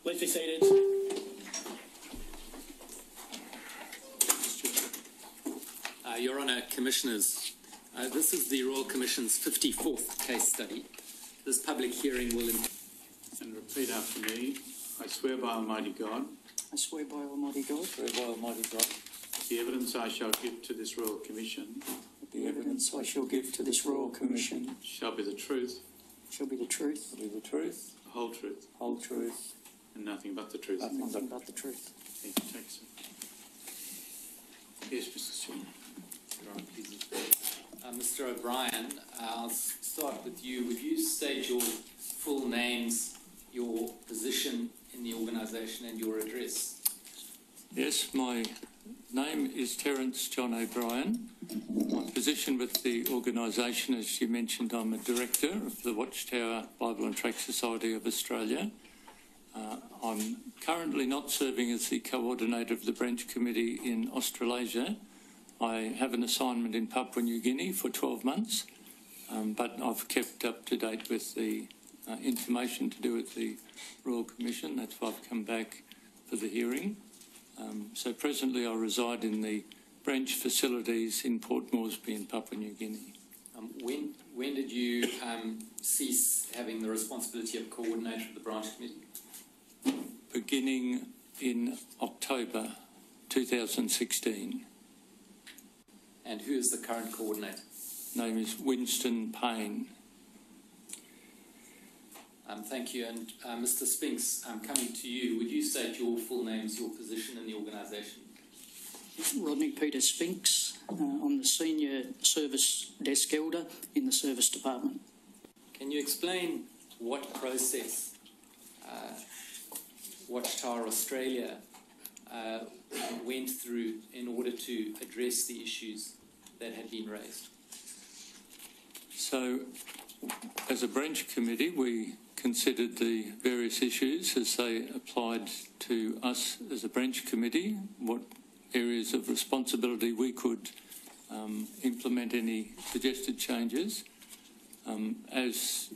Please be seated. Your Honour, Commissioners, this is the Royal Commission's 54th case study. This public hearing will... And repeat after me. I swear by Almighty God. I swear by Almighty God. Swear by Almighty God. The evidence I shall give to this Royal Commission. The evidence I shall give to this Royal Commission. Shall be the truth. Shall be the truth. Shall be the truth. The whole truth. Whole truth. And nothing but the truth. Nothing but the truth. Thank you, Jackson. Yes, Mr. Chairman. Mr. O'Brien, I'll start with you. Would you state your full names, your position in the organisation and your address? Yes, my name is Terence John O'Brien. My position with the organisation, as you mentioned, I'm a director of the Watchtower Bible and Tract Society of Australia. I'm currently not serving as the coordinator of the branch committee in Australasia. I have an assignment in Papua New Guinea for 12 months, but I've kept up to date with the information to do with the Royal Commission. That's why I've come back for the hearing. So presently I reside in the branch facilities in Port Moresby in Papua New Guinea. When did you cease having the responsibility of coordinator of the branch committee? Beginning in October 2016. And who is the current coordinator? Name is Winston Payne. Thank you. And Mr. Spinks, coming to you, would you state your full names, your position in the organisation? Rodney Peter Spinks. I'm the Senior Service Desk Elder in the Service Department. Can you explain what process Watchtower Australia went through in order to address the issues that had been raised? So, as a branch committee, we considered the various issues as they applied to us as a branch committee, what areas of responsibility we could implement any suggested changes. As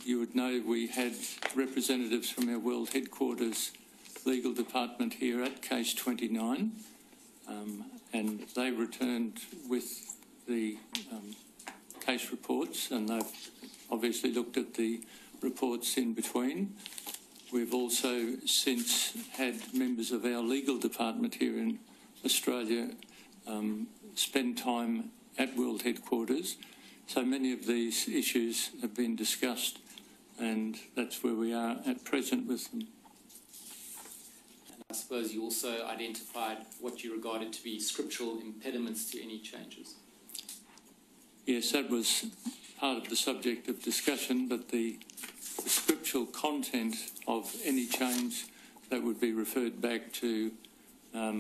you would know, we had representatives from our world headquarters legal department here at case 29, and they returned with the case reports, and they've obviously looked at the reports in between. We've also since had members of our legal department here in Australia spend time at world headquarters. So many of these issues have been discussed, and that's where we are at present with them. And I suppose you also identified what you regarded to be scriptural impediments to any changes. Yes, that was part of the subject of discussion, but the scriptural content of any change that would be referred back to a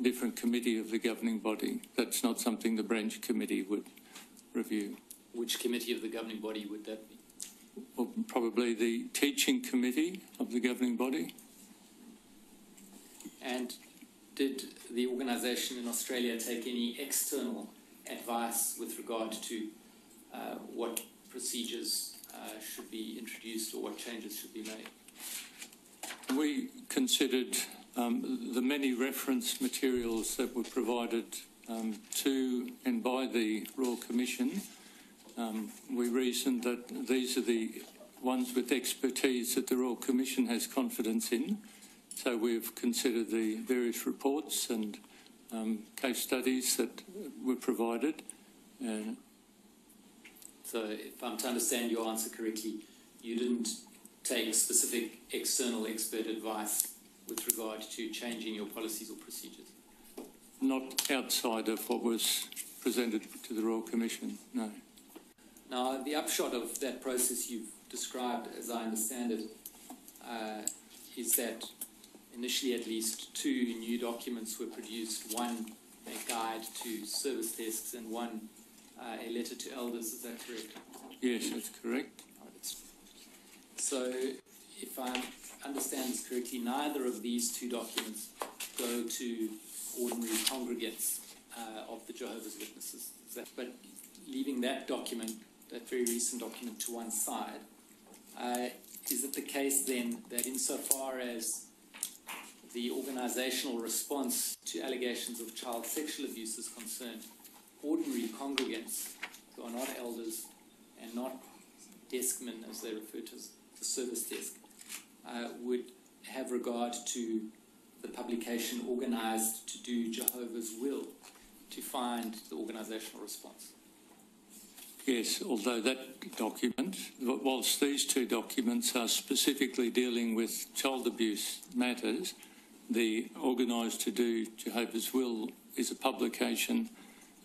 different committee of the governing body. That's not something the branch committee would review. Which committee of the governing body would that be? Well, probably the teaching committee of the governing body. And did the organisation in Australia take any external advice with regard to what procedures should be introduced or what changes should be made? We considered the many reference materials that were provided to and by the Royal Commission. We reasoned that these are the ones with expertise that the Royal Commission has confidence in. So we've considered the various reports and case studies that were provided. So if I'm to understand your answer correctly, you didn't take specific external expert advice with regard to changing your policies or procedures? Not outside of what was presented to the Royal Commission, no. Now, the upshot of that process you've described, as I understand it, is that initially at least 2 new documents were produced, one a guide to service desks and one a letter to elders. Is that correct? Yes, that's correct. So, if I understand this correctly, neither of these 2 documents go to ordinary congregants of the Jehovah's Witnesses. But leaving that document, that very recent document, to one side, is it the case then that insofar as the organisational response to allegations of child sexual abuse is concerned, ordinary congregants who are not elders and not deskmen, as they refer to as the service desk, would have regard to the publication organised to do Jehovah's will, to find the organisational response. Yes, although that document, whilst these two documents are specifically dealing with child abuse matters, the Organised to Do Jehovah's Will is a publication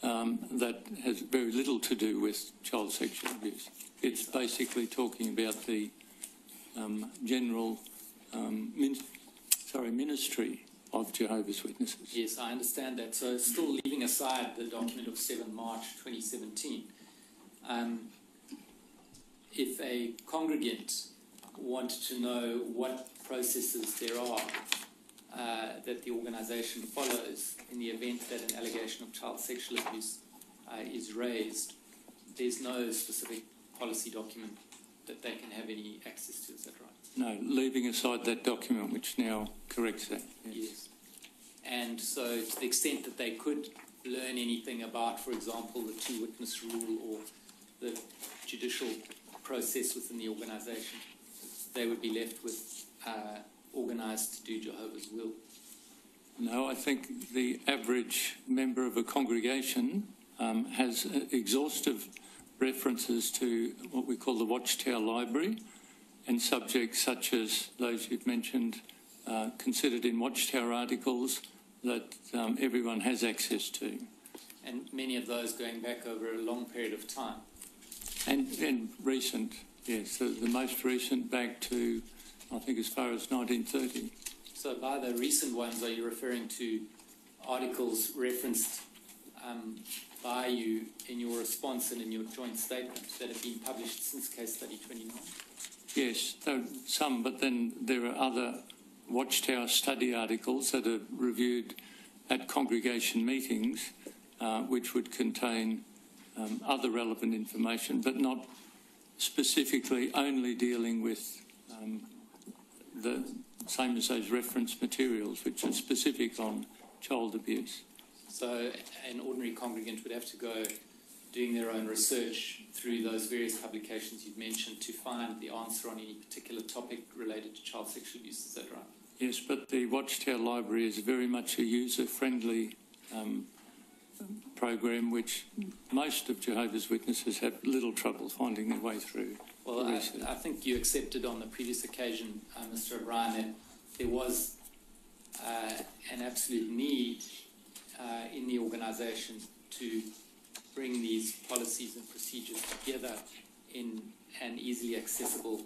that has very little to do with child sexual abuse. It's basically talking about the general ministry of Jehovah's Witnesses. Yes, I understand that. So still leaving aside the document of 7 March 2017, if a congregant wanted to know what processes there are that the organisation follows in the event that an allegation of child sexual abuse is raised, there's no specific policy document that they can have any access to, is that right? No, leaving aside that document which now corrects that. Yes. And so to the extent that they could learn anything about, for example, the two-witness rule or the judicial process within the organisation, they would be left with organised to do Jehovah's will. No, I think the average member of a congregation has exhaustive references to what we call the Watchtower Library, and subjects such as those you've mentioned considered in Watchtower articles that everyone has access to. And many of those going back over a long period of time. And recent, yes, the most recent back to, I think, as far as 1930. So by the recent ones, are you referring to articles referenced by you in your response and in your joint statement that have been published since case study 29? Yes, there are some, but then there are other Watchtower study articles that are reviewed at congregation meetings, which would contain other relevant information, but not specifically only dealing with the same as those reference materials, which are specific on child abuse. So an ordinary congregant would have to go doing their own research through those various publications you've mentioned to find the answer on any particular topic related to child sexual abuse, is that right? Yes, but the Watchtower Library is very much a user-friendly program which most of Jehovah's Witnesses have little trouble finding their way through. Well, I think you accepted on the previous occasion, Mr. O'Brien, that there was an absolute need in the organisation to bring these policies and procedures together in an easily accessible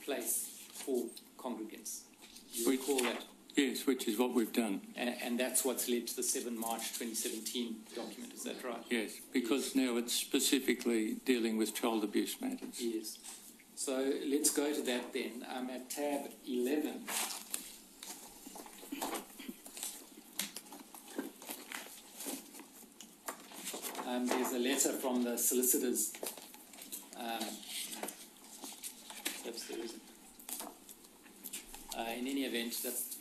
place for congregants. You recall that? Yes, which is what we've done. And that's what's led to the 7 March 2017 document, is that right? Yes, because now it's specifically dealing with child abuse matters. Yes. So let's go to that then. I'm at tab 11. There's a letter from the solicitors. Perhaps there isn't. In any event, that's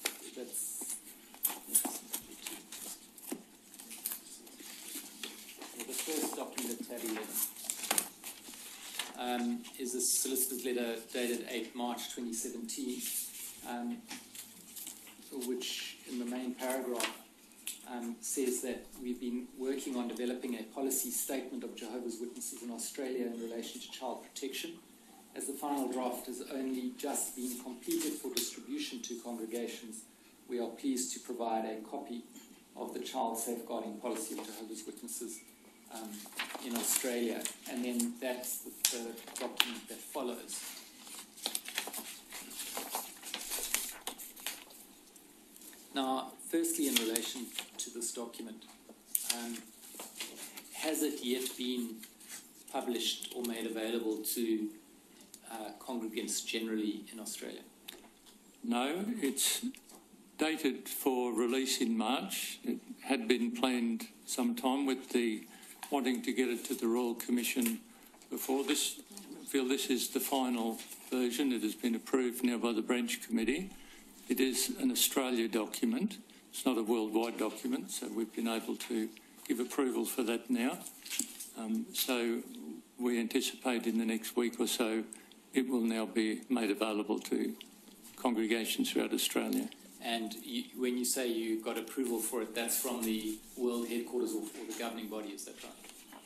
the first document at tab 11 is a solicitor's letter dated 8 March 2017, which in the main paragraph says that we've been working on developing a policy statement of Jehovah's Witnesses in Australia in relation to child protection. As the final draft has only just been completed for distribution to congregations, we are pleased to provide a copy of the child safeguarding policy of Jehovah's Witnesses in Australia. And then that's the document that follows. Now, firstly, in relation to this document, has it yet been published or made available to congregants generally in Australia? No, it's dated for release in March. It had been planned some time with the wanting to get it to the Royal Commission before this. I feel this is the final version. It has been approved now by the branch committee, it is an Australia document. It's not a worldwide document, so we've been able to give approval for that now. So we anticipate in the next week or so it will now be made available to congregations throughout Australia. And when you say you got approval for it, that's from the world headquarters or the governing body, is that right?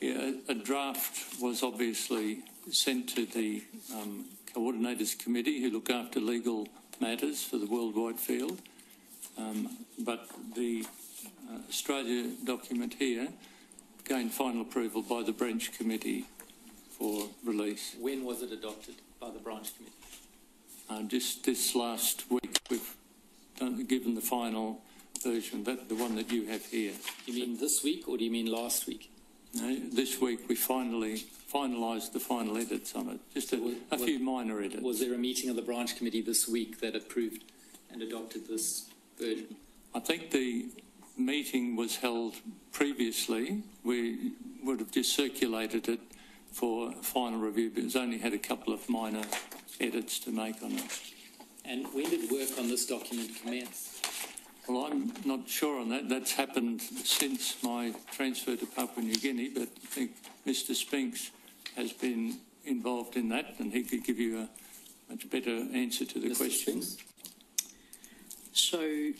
Yeah, a draft was obviously sent to the coordinators committee who look after legal matters for the worldwide field. But the Australia document here gained final approval by the branch committee for release. When was it adopted by the branch committee? Just this last week we've given the final version, the one that you have here. You mean this week or do you mean last week? No, this week we finalised the final edits on it, just a few minor edits. Was there a meeting of the branch committee this week that approved and adopted this version? I think the meeting was held previously. We would have just circulated it for final review, but it's only had a couple of minor edits to make on it. And when did work on this document commence? Well, I'm not sure on that. That's happened since my transfer to Papua New Guinea, but I think Mr. Spinks has been involved in that and he could give you a much better answer to the Mr. question. Spinks? So,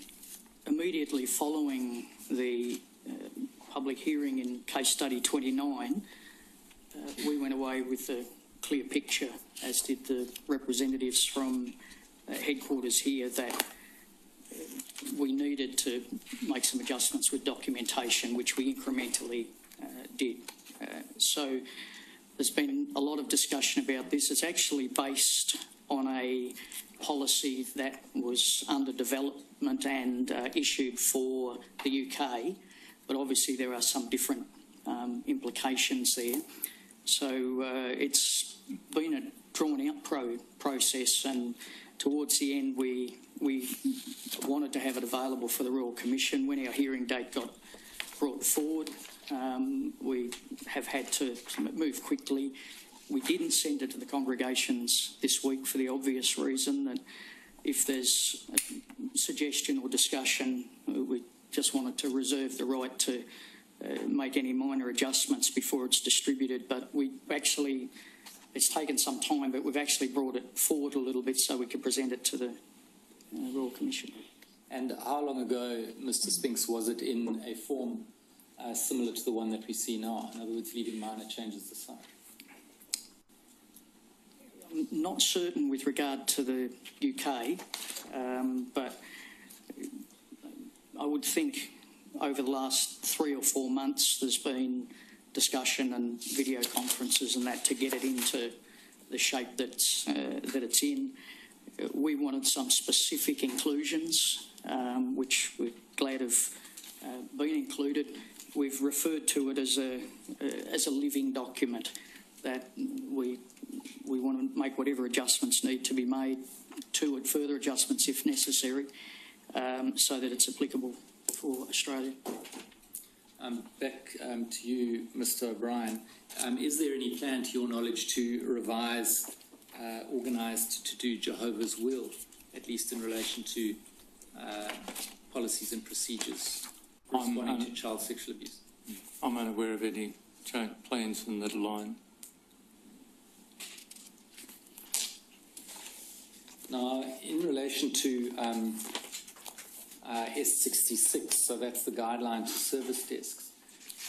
immediately following the public hearing in case study 29, we went away with a clear picture, as did the representatives from headquarters here, that we needed to make some adjustments with documentation, which we incrementally did. So there's been a lot of discussion about this. It's actually based on a policy that was under development and issued for the UK, but obviously there are some different implications there. So it's been a drawn-out process, and towards the end we wanted to have it available for the Royal Commission. When our hearing date got brought forward, we have had to move quickly. We didn't send it to the congregations this week for the obvious reason that if there's a suggestion or discussion, we just wanted to reserve the right to make any minor adjustments before it's distributed. But it's taken some time, but we've actually brought it forward a little bit so we could present it to the Royal Commission. And how long ago, Mr. Spinks, was it in a form similar to the one that we see now? In other words, leaving minor changes aside. I'm not certain with regard to the UK, but I would think over the last 3 or 4 months there's been discussion and video conferences and that to get it into the shape that it's in. We wanted some specific inclusions, which we're glad have been included. We've referred to it as a living document, that we want to make whatever adjustments need to be made to it, further adjustments if necessary, so that it's applicable for Australia. Back to you, Mr. O'Brien. Is there any plan, to your knowledge, to revise, organised to do Jehovah's will, at least in relation to policies and procedures responding to child sexual abuse? I'm unaware of any plans in that line. Now, in relation to S66, so that's the guideline to service desks,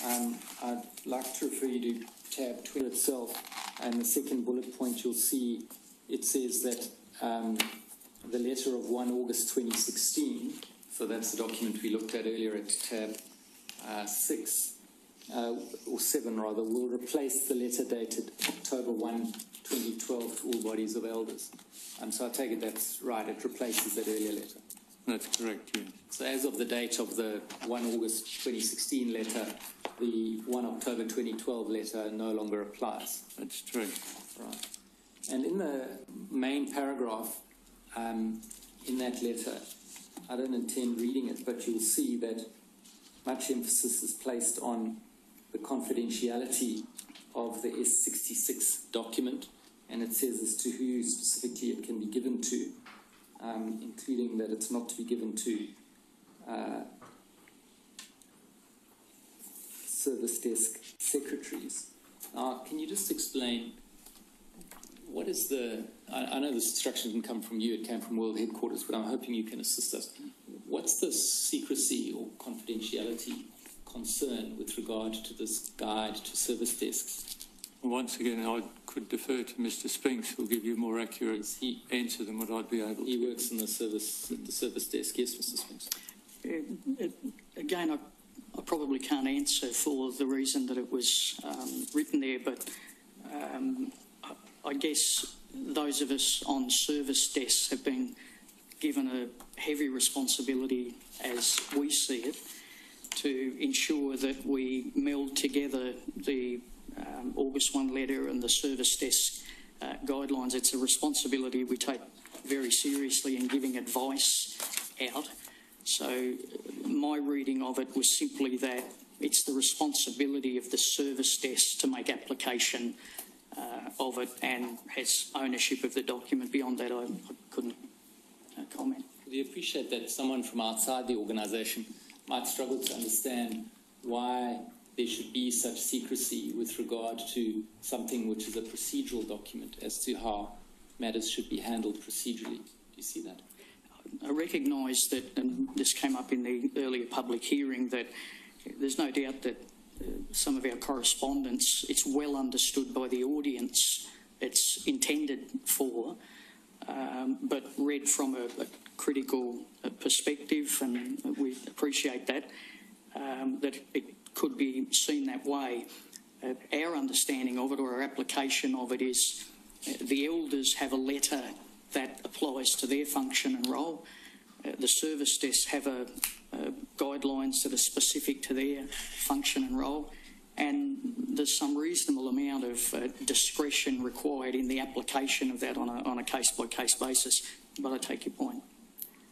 I'd like to refer you to tab 20 itself, and the second bullet point you'll see it says that the letter of 1 August 2016, so that's the document we looked at earlier at tab 6, or 7 rather, will replace the letter dated October 1, 2012 to all bodies of elders. So I take it that's right, it replaces that earlier letter. That's correct, yeah. So as of the date of the 1 August 2016 letter, the 1 October 2012 letter no longer applies. That's true. Right. And in the main paragraph in that letter, I don't intend reading it, but you'll see that much emphasis is placed on the confidentiality of the S66 document, and it says as to who specifically it can be given to. including that it's not to be given to service desk secretaries. Now, can you just explain what is I know this instruction didn't come from you, it came from World Headquarters, but I'm hoping you can assist us. What's the secrecy or confidentiality concern with regard to this guide to service desks? Once again, I could defer to Mr. Spinks, who will give you a more accurate answer than what I'd be able to. He works in the service desk. Yes, Mr. Spinks. Again, I probably can't answer for the reason that it was written there, but I guess those of us on service desks have been given a heavy responsibility, as we see it, to ensure that we meld together the August 1 letter and the service desk guidelines. It's a responsibility we take very seriously in giving advice out. So my reading of it was simply that it's the responsibility of the service desk to make application of it and has ownership of the document. Beyond that, I couldn't comment. We appreciate that someone from outside the organisation might struggle to understand why there should be such secrecy with regard to something which is a procedural document as to how matters should be handled procedurally. Do you see that? I recognise that, and this came up in the earlier public hearing, that there's no doubt that some of our correspondence, it's well understood by the audience it's intended for, but read from a critical perspective, and we appreciate that, that it could be seen that way. Our understanding of it, or our application of it, is the elders have a letter that applies to their function and role. The service desks have guidelines that are specific to their function and role, and there's some reasonable amount of discretion required in the application of that on a case-by-case basis. But I take your point.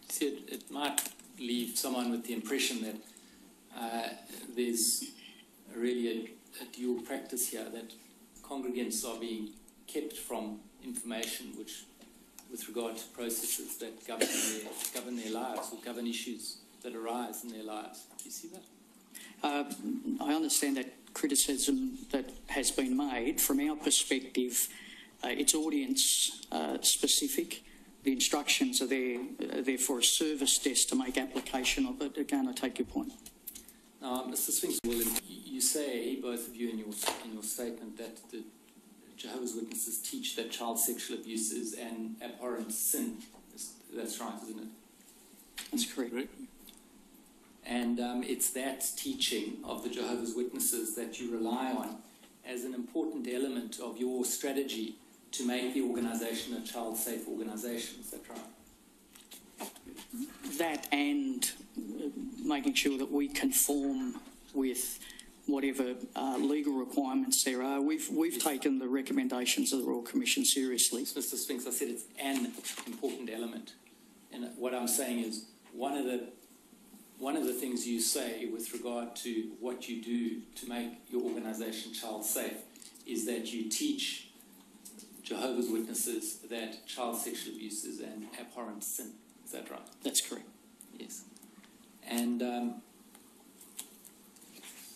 See, it might leave someone with the impression that there's really a dual practice here, that congregants are being kept from information which, with regard to processes that govern their lives or govern issues that arise in their lives. Do you see that? I understand that criticism that has been made. From our perspective, it's audience specific. The instructions are there for a service desk to make application of it. Again, I take your point. Now, Mr. Spinks, you say, both of you in your statement, that the Jehovah's Witnesses teach that child sexual abuse is an abhorrent sin. That's right, isn't it? That's correct. And it's that teaching of the Jehovah's Witnesses that you rely on as an important element of your strategy to make the organisation a child-safe organisation. Is that right? That, and making sure that we conform with whatever legal requirements there are. We've taken the recommendations of the Royal Commission seriously. Mr. Spinks, I said it's an important element. And what I'm saying is one of the things you say with regard to what you do to make your organisation child safe is that you teach Jehovah's Witnesses that child sexual abuse is an abhorrent sin. Is that right? That's correct. Yes. And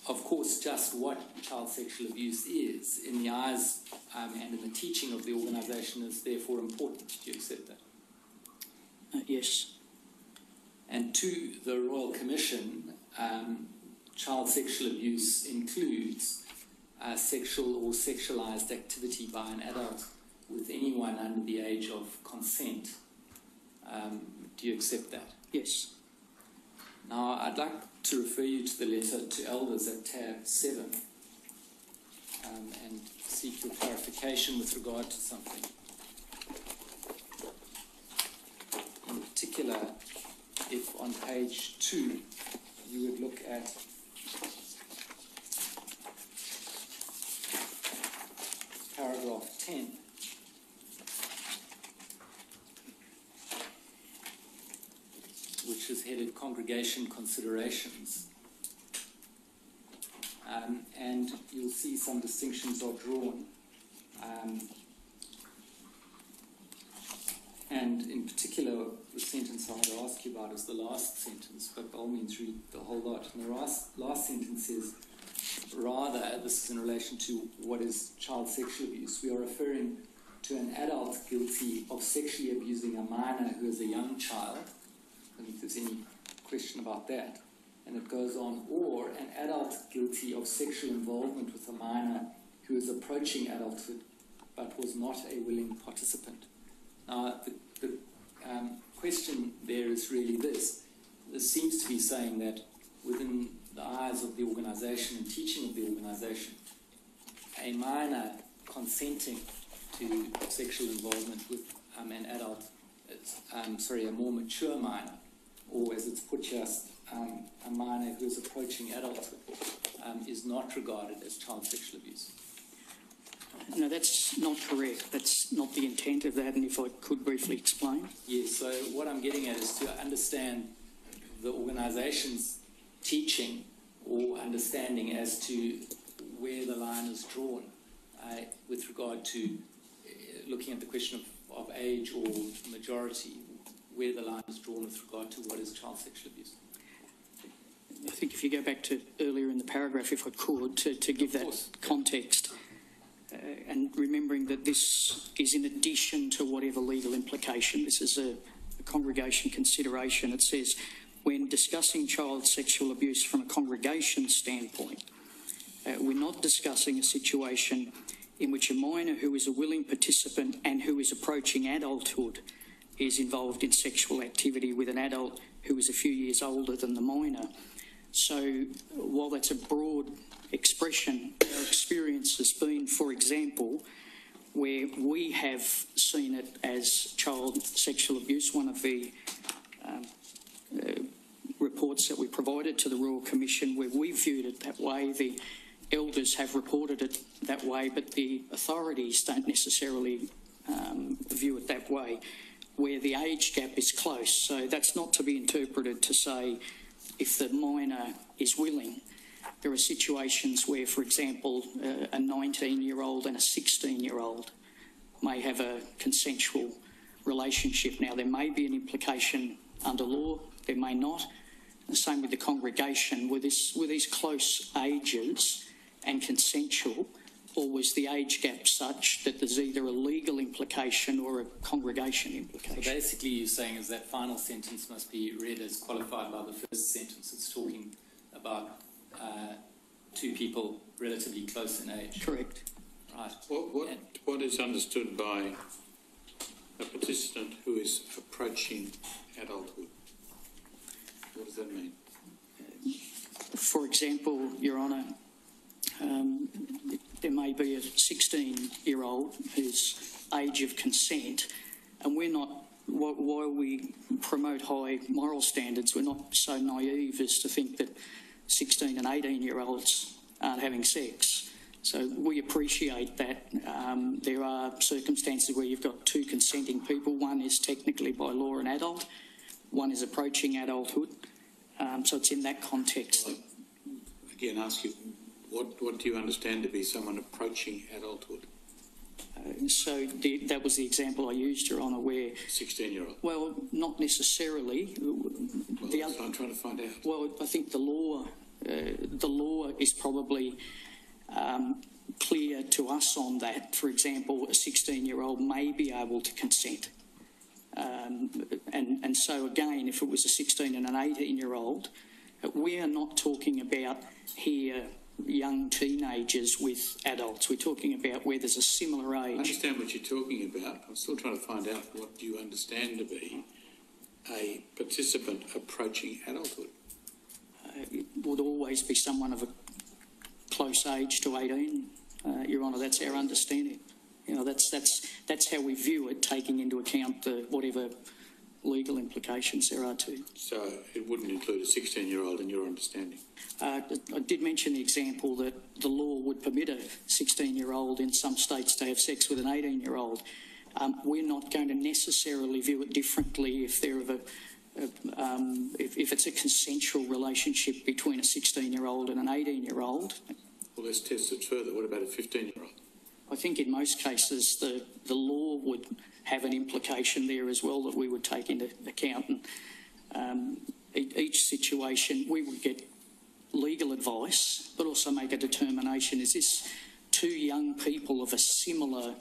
of course, just what child sexual abuse is in the eyes and in the teaching of the organisation is therefore important. Do you accept that? Yes. And to the Royal Commission, child sexual abuse includes sexual or sexualised activity by an adult with anyone under the age of consent. Do you accept that? Yes. Now, I'd like to refer you to the letter to elders at tab 7 and seek your clarification with regard to something. In particular, if on page 2 you would look at paragraph 10, which is headed Congregation Considerations, and you'll see some distinctions are drawn. And in particular, the sentence I want to ask you about is the last sentence, but by all means read the whole lot. And the last sentence says, rather, this is in relation to what is child sexual abuse, we are referring to an adult guilty of sexually abusing a minor who is a young child. I don't think there's any question about that. And it goes on, or an adult guilty of sexual involvement with a minor who is approaching adulthood but was not a willing participant. Now, the question there is really this. This seems to be saying that within the eyes of the organisation and teaching of the organisation, a minor consenting to sexual involvement with an adult, a more mature minor, or as it's put here, a minor who is approaching adulthood, is not regarded as child sexual abuse. No, that's not correct. That's not the intent of that, and if I could briefly explain. Yes, so what I'm getting at is to understand the organisation's teaching or understanding as to where the line is drawn with regard to looking at the question of age or majority, where the line is drawn with regard to what is child sexual abuse. I think if you go back to earlier in the paragraph, if I could, to give that context, and remembering that this is in addition to whatever legal implication, this is a congregation consideration. It says, when discussing child sexual abuse from a congregation standpoint, we're not discussing a situation in which a minor who is a willing participant and who is approaching adulthood is involved in sexual activity with an adult who is a few years older than the minor. So while that's a broad expression, our experience has been, for example, where we have seen it as child sexual abuse. One of the reports that we provided to the Royal Commission, where we viewed it that way, the elders have reported it that way, but the authorities don't necessarily view it that way, where the age gap is close. So that's not to be interpreted to say if the minor is willing. There are situations where, for example, a 19-year-old and a 16-year-old may have a consensual relationship. Now, there may be an implication under law, there may not. The same with the congregation. Were these close ages and consensual, or was the age gap such that there's either a legal implication or a congregation implication? So basically you're saying is that final sentence must be read as qualified by the first sentence. It's talking about two people relatively close in age. Correct. Right. What is understood by a participant who is approaching adulthood? What does that mean? For example, Your Honour, there may be a 16-year-old whose age of consent, and we're not, while we promote high moral standards, we're not so naive as to think that 16 and 18-year-olds aren't having sex. So we appreciate that there are circumstances where you've got two consenting people. One is technically by law an adult, one is approaching adulthood. So it's in that context. Again, ask you, what do you understand to be someone approaching adulthood? That was the example I used, Your Honour, where... 16-year-old? Well, not necessarily. I'm trying to find out. Well, I think the law is probably clear to us on that. For example, a 16-year-old may be able to consent. And so, again, if it was a 16 and an 18-year-old, we are not talking about here young teenagers with adults. We're talking about where there's a similar age. I understand what you're talking about. I'm still trying to find out what you understand to be a participant approaching adulthood. It would always be someone of a close age to 18, Your Honour. That's our understanding. You know, that's how we view it, taking into account whatever legal implications there are too. So it wouldn't include a 16-year-old in your understanding? I did mention the example that the law would permit a 16-year-old in some states to have sex with an 18-year-old. We're not going to necessarily view it differently if they're if it's a consensual relationship between a 16-year-old and an 18-year-old. Well, let's test it further. What about a 15-year-old? I think in most cases the law would have an implication there as well that we would take into account. And each situation, we would get legal advice, but also make a determination, is this two young people of a similar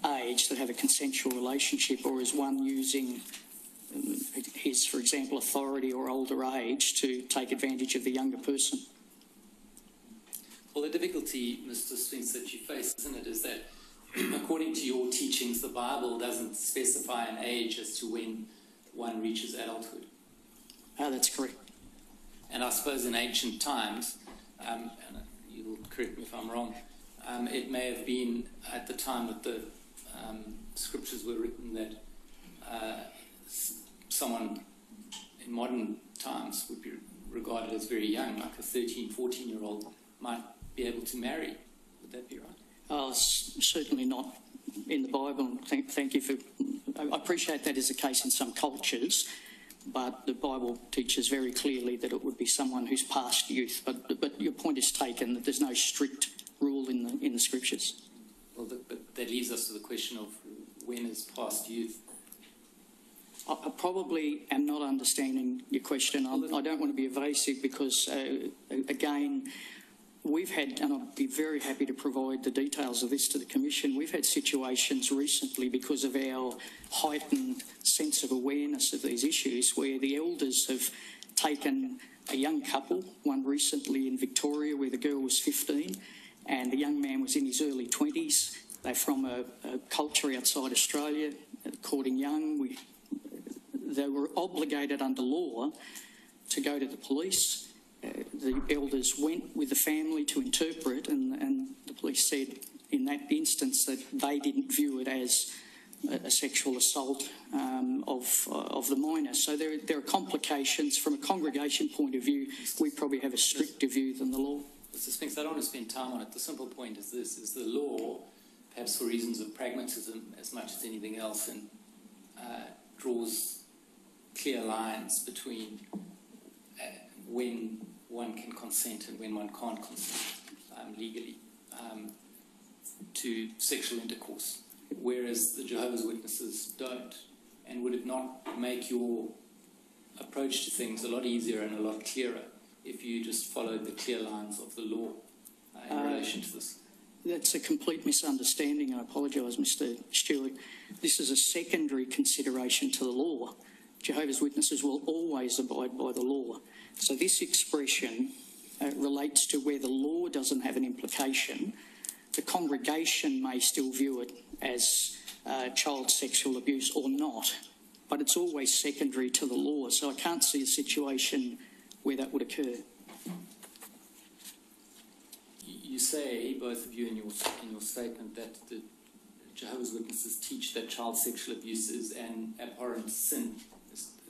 age that have a consensual relationship, or is one using his, for example, authority or older age to take advantage of the younger person? Well, the difficulty, Mr. Sphinx, that you face, isn't it, is that according to your teachings, the Bible doesn't specify an age as to when one reaches adulthood. That's correct. And I suppose in ancient times, and you'll correct me if I'm wrong, it may have been at the time that the scriptures were written that someone in modern times would be regarded as very young, like a 13, 14-year-old might be able to marry. Would that be right? Certainly not in the Bible. Thank you for... I appreciate that is the case in some cultures, but the Bible teaches very clearly that it would be someone who's past youth. But your point is taken that there's no strict rule in the scriptures. Well, but that leaves us to the question of when is past youth. I probably am not understanding your question. I don't want to be evasive because, again, we've had, and I'll be very happy to provide the details of this to the Commission, we've had situations recently because of our heightened sense of awareness of these issues where the elders have taken a young couple, one recently in Victoria where the girl was 15 and the young man was in his early 20s. They're from a culture outside Australia, courting young. They were obligated under law to go to the police. The elders went with the family to interpret, and the police said in that instance that they didn't view it as a sexual assault of the minor. So there are complications. From a congregation point of view, we probably have a stricter view than the law. Mr. Sphinx, I don't want to spend time on it. The simple point is this, is the law, perhaps for reasons of pragmatism as much as anything else, and draws clear lines between when one can consent and when one can't consent legally to sexual intercourse, whereas the Jehovah's Witnesses don't. And would it not make your approach to things a lot easier and a lot clearer if you just followed the clear lines of the law in relation to this? That's a complete misunderstanding. I apologise, Mr. Stewart. This is a secondary consideration to the law. Jehovah's Witnesses will always abide by the law. So this expression relates to where the law doesn't have an implication. The congregation may still view it as child sexual abuse or not, but it's always secondary to the law. So I can't see a situation where that would occur. You say, both of you in your statement, that the Jehovah's Witnesses teach that child sexual abuse is an abhorrent sin.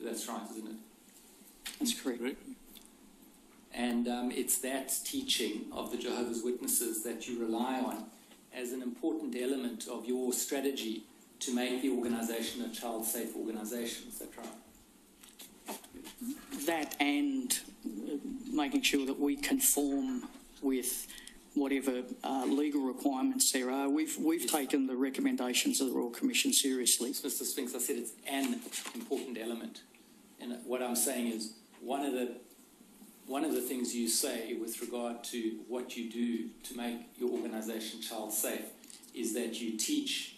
That's right, isn't it? That's correct. And it's that teaching of the Jehovah's Witnesses that you rely on as an important element of your strategy to make the organisation a child-safe organisation. Is that right? That and making sure that we conform with whatever legal requirements there are. We've taken the recommendations of the Royal Commission seriously. Mr. Sphinx, I said it's an important element. And what I'm saying is one of the things you say with regard to what you do to make your organisation child safe is that you teach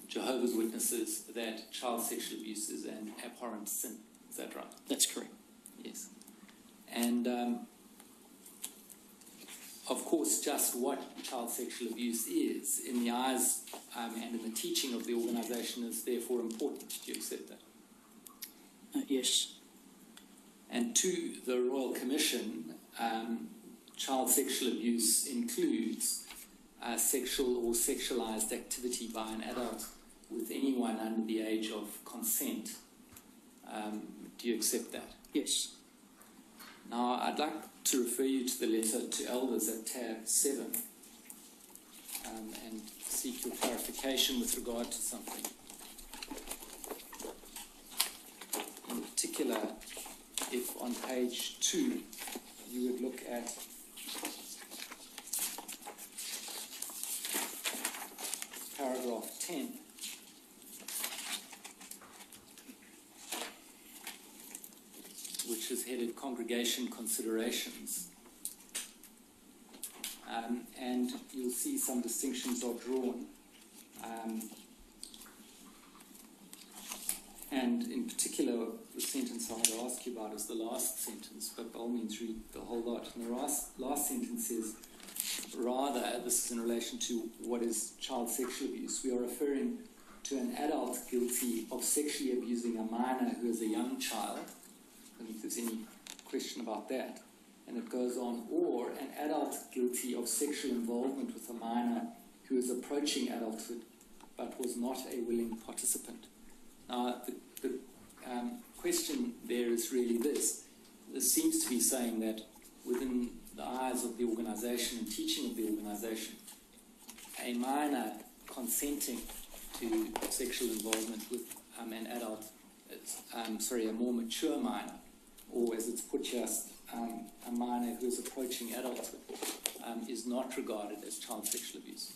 Jehovah's Witnesses that child sexual abuse is an abhorrent sin. Is that right? That's correct. Yes. And of course, just what child sexual abuse is in the eyes and in the teaching of the organisation is therefore important. Do you accept that? Yes. And to the Royal Commission, child sexual abuse includes sexual or sexualised activity by an adult with anyone under the age of consent. Do you accept that? Yes. Now, I'd like to refer you to the letter to elders at tab 7 and seek your clarification with regard to something. In particular, if on page 2 you would look at 10. Which is headed Congregation Considerations. And you'll see some distinctions are drawn. And in particular, the sentence I want to ask you about is the last sentence, but by all means read the whole lot. And the last sentence says, rather, this is in relation to what is child sexual abuse, we are referring to an adult guilty of sexually abusing a minor who is a young child. I don't think there's any question about that. And it goes on, or an adult guilty of sexual involvement with a minor who is approaching adulthood but was not a willing participant. Now, the question there is really this. This seems to be saying that within the eyes of the organisation and teaching of the organisation, a minor consenting to sexual involvement with an adult, a more mature minor, or as it's put here, a minor who is approaching adulthood, is not regarded as child sexual abuse.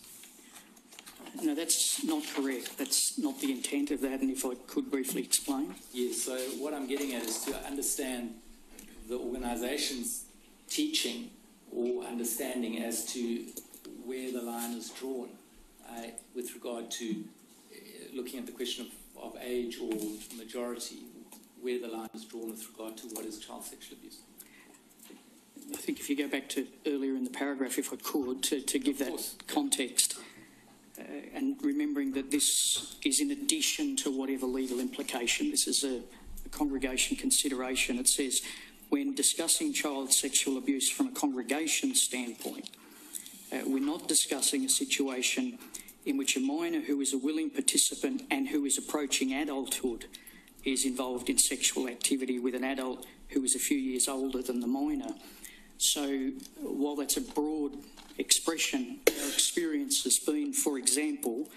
No, that's not correct. That's not the intent of that, and if I could briefly explain. Yes, so what I'm getting at is to understand the organisation's teaching or understanding as to where the line is drawn with regard to looking at the question of age or majority, where the line is drawn with regard to what is child sexual abuse. I think if you go back to earlier in the paragraph, if I could, to give that context, and remembering that this is in addition to whatever legal implication, this is a congregation consideration. It says, when discussing child sexual abuse from a congregation standpoint, we're not discussing a situation in which a minor who is a willing participant and who is approaching adulthood is involved in sexual activity with an adult who is a few years older than the minor. So while that's a broad expression, our experience has been, for example,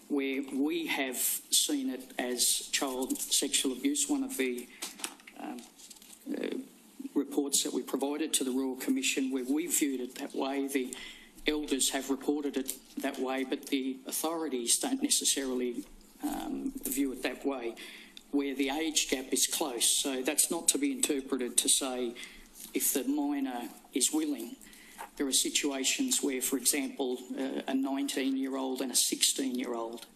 where we have seen it as child sexual abuse. One of the reports that we provided to the Royal Commission, where we viewed it that way, the elders have reported it that way, but the authorities don't necessarily view it that way, where the age gap is close. So that's not to be interpreted to say if the minor is willing. There are situations where, for example, a 19-year-old and a 16-year-old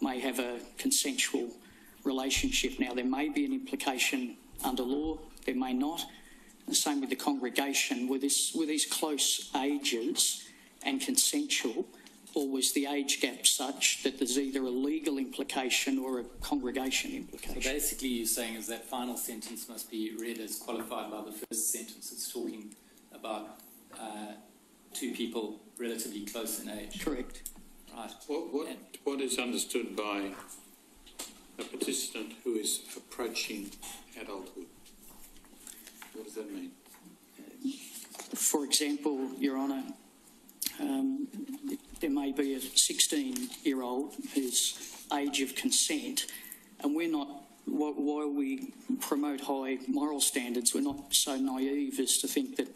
may have a consensual relationship. Now, there may be an implication under law, there may not. The same with the congregation. Were these close ages and consensual, or was the age gap such that there's either a legal implication or a congregation implication? So basically you're saying is that final sentence must be read as qualified by the first sentence. It's talking about two people relatively close in age. Correct. Right. What is understood by a participant who is approaching adulthood? What does that mean? For example, Your Honour, there may be a 16-year-old whose age of consent, and we're not, while we promote high moral standards, we're not so naive as to think that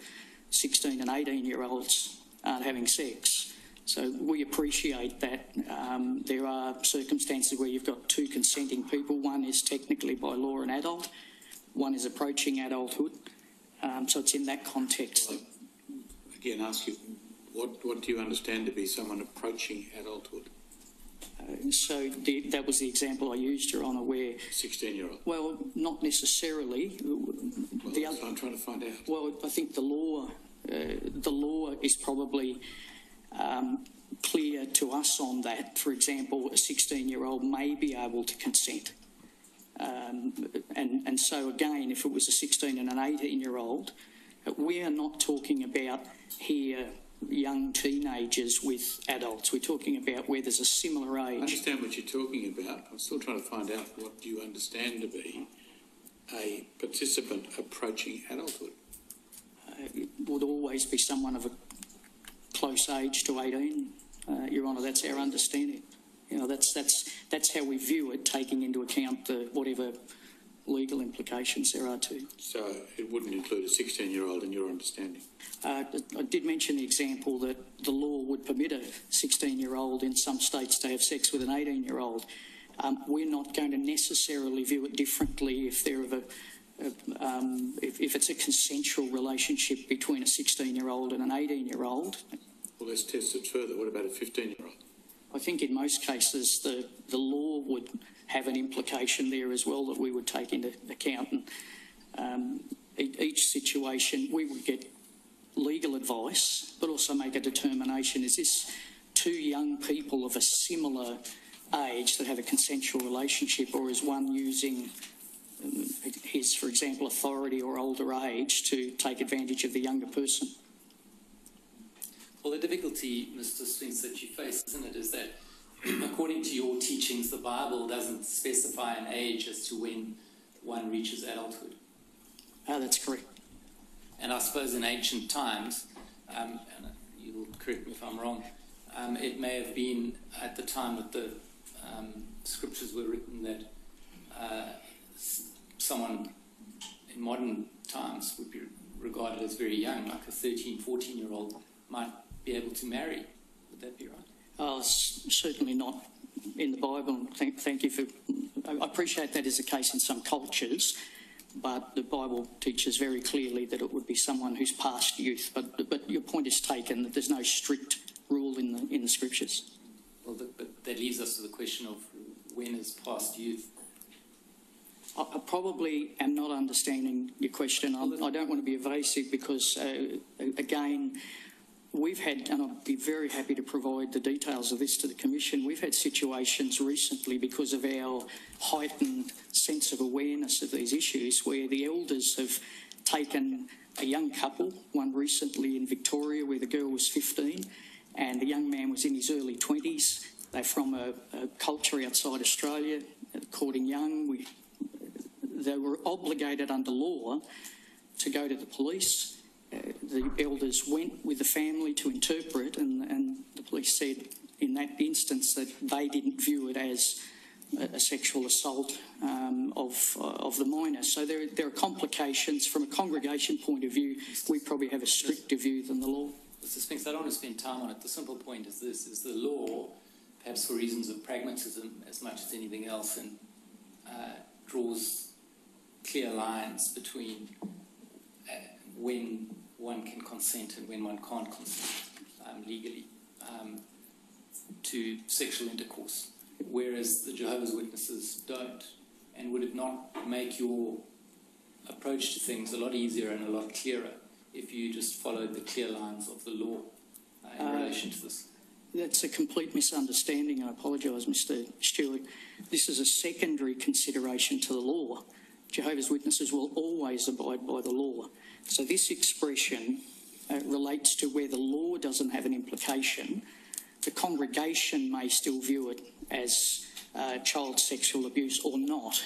16 and 18-year-olds aren't having sex. So we appreciate that there are circumstances where you've got two consenting people. One is technically by law an adult, one is approaching adulthood. So it's in that context. Again, ask you, what do you understand to be someone approaching adulthood? That was the example I used, Your Honour, where... 16-year-old? Well, not necessarily. I'm trying to find out. Well, I think the law is probably clear to us on that. For example, a 16-year-old may be able to consent. And so, again, if it was a 16 and an 18-year-old, we are not talking about here young teenagers with adults. We're talking about where there's a similar age. I understand what you're talking about. I'm still trying to find out what you understand to be a participant approaching adulthood. It would always be someone of a close age to 18, Your Honour. That's our understanding. You know, that's how we view it, taking into account whatever legal implications there are too. So it wouldn't include a 16-year-old in your understanding? I did mention the example that the law would permit a 16-year-old in some states to have sex with an 18-year-old. We're not going to necessarily view it differently if they're of if it's a consensual relationship between a 16-year-old and an 18-year-old. Well, let's test it further. What about a 15-year-old? I think in most cases the law would have an implication there as well that we would take into account. And each situation we would get legal advice, but also make a determination: is this two young people of a similar age that have a consensual relationship, or is one using his, for example, authority or older age to take advantage of the younger person? Well, the difficulty, Mr. Spence, that you face, isn't it, is that according to your teachings, the Bible doesn't specify an age as to when one reaches adulthood. That's correct. And I suppose in ancient times, and you will correct me if I'm wrong, it may have been at the time that the scriptures were written that someone in modern times would be regarded as very young, like a 13, 14-year-old might be able to marry. Would that be right? Certainly not in the Bible. Thank you for... I appreciate that is the case in some cultures, but the Bible teaches very clearly that it would be someone who's past youth. But your point is taken, that there's no strict rule in the scriptures. Well, but that leaves us to the question of when is past youth? I probably am not understanding your question. I don't want to be evasive because, again, we've had, and I'll be very happy to provide the details of this to the Commission, we've had situations recently because of our heightened sense of awareness of these issues where the elders have taken a young couple, one recently in Victoria where the girl was 15 and the young man was in his early 20s. They're from a culture outside Australia, courting young. They were obligated under law to go to the police. The elders went with the family to interpret, and the police said in that instance that they didn't view it as a sexual assault of the minor. So there are complications. From a congregation point of view, we probably have a stricter view than the law. Mr. Spence, I don't want to spend time on it. The simple point is this, is the law, perhaps for reasons of pragmatism as much as anything else, and draws clear lines between when one can consent and when one can't consent legally to sexual intercourse, whereas the Jehovah's Witnesses don't. And would it not make your approach to things a lot easier and a lot clearer if you just followed the clear lines of the law in relation to this? That's a complete misunderstanding. I apologise, Mr. Stewart. This is a secondary consideration to the law. Jehovah's Witnesses will always abide by the law. So this expression relates to where the law doesn't have an implication. The congregation may still view it as child sexual abuse or not,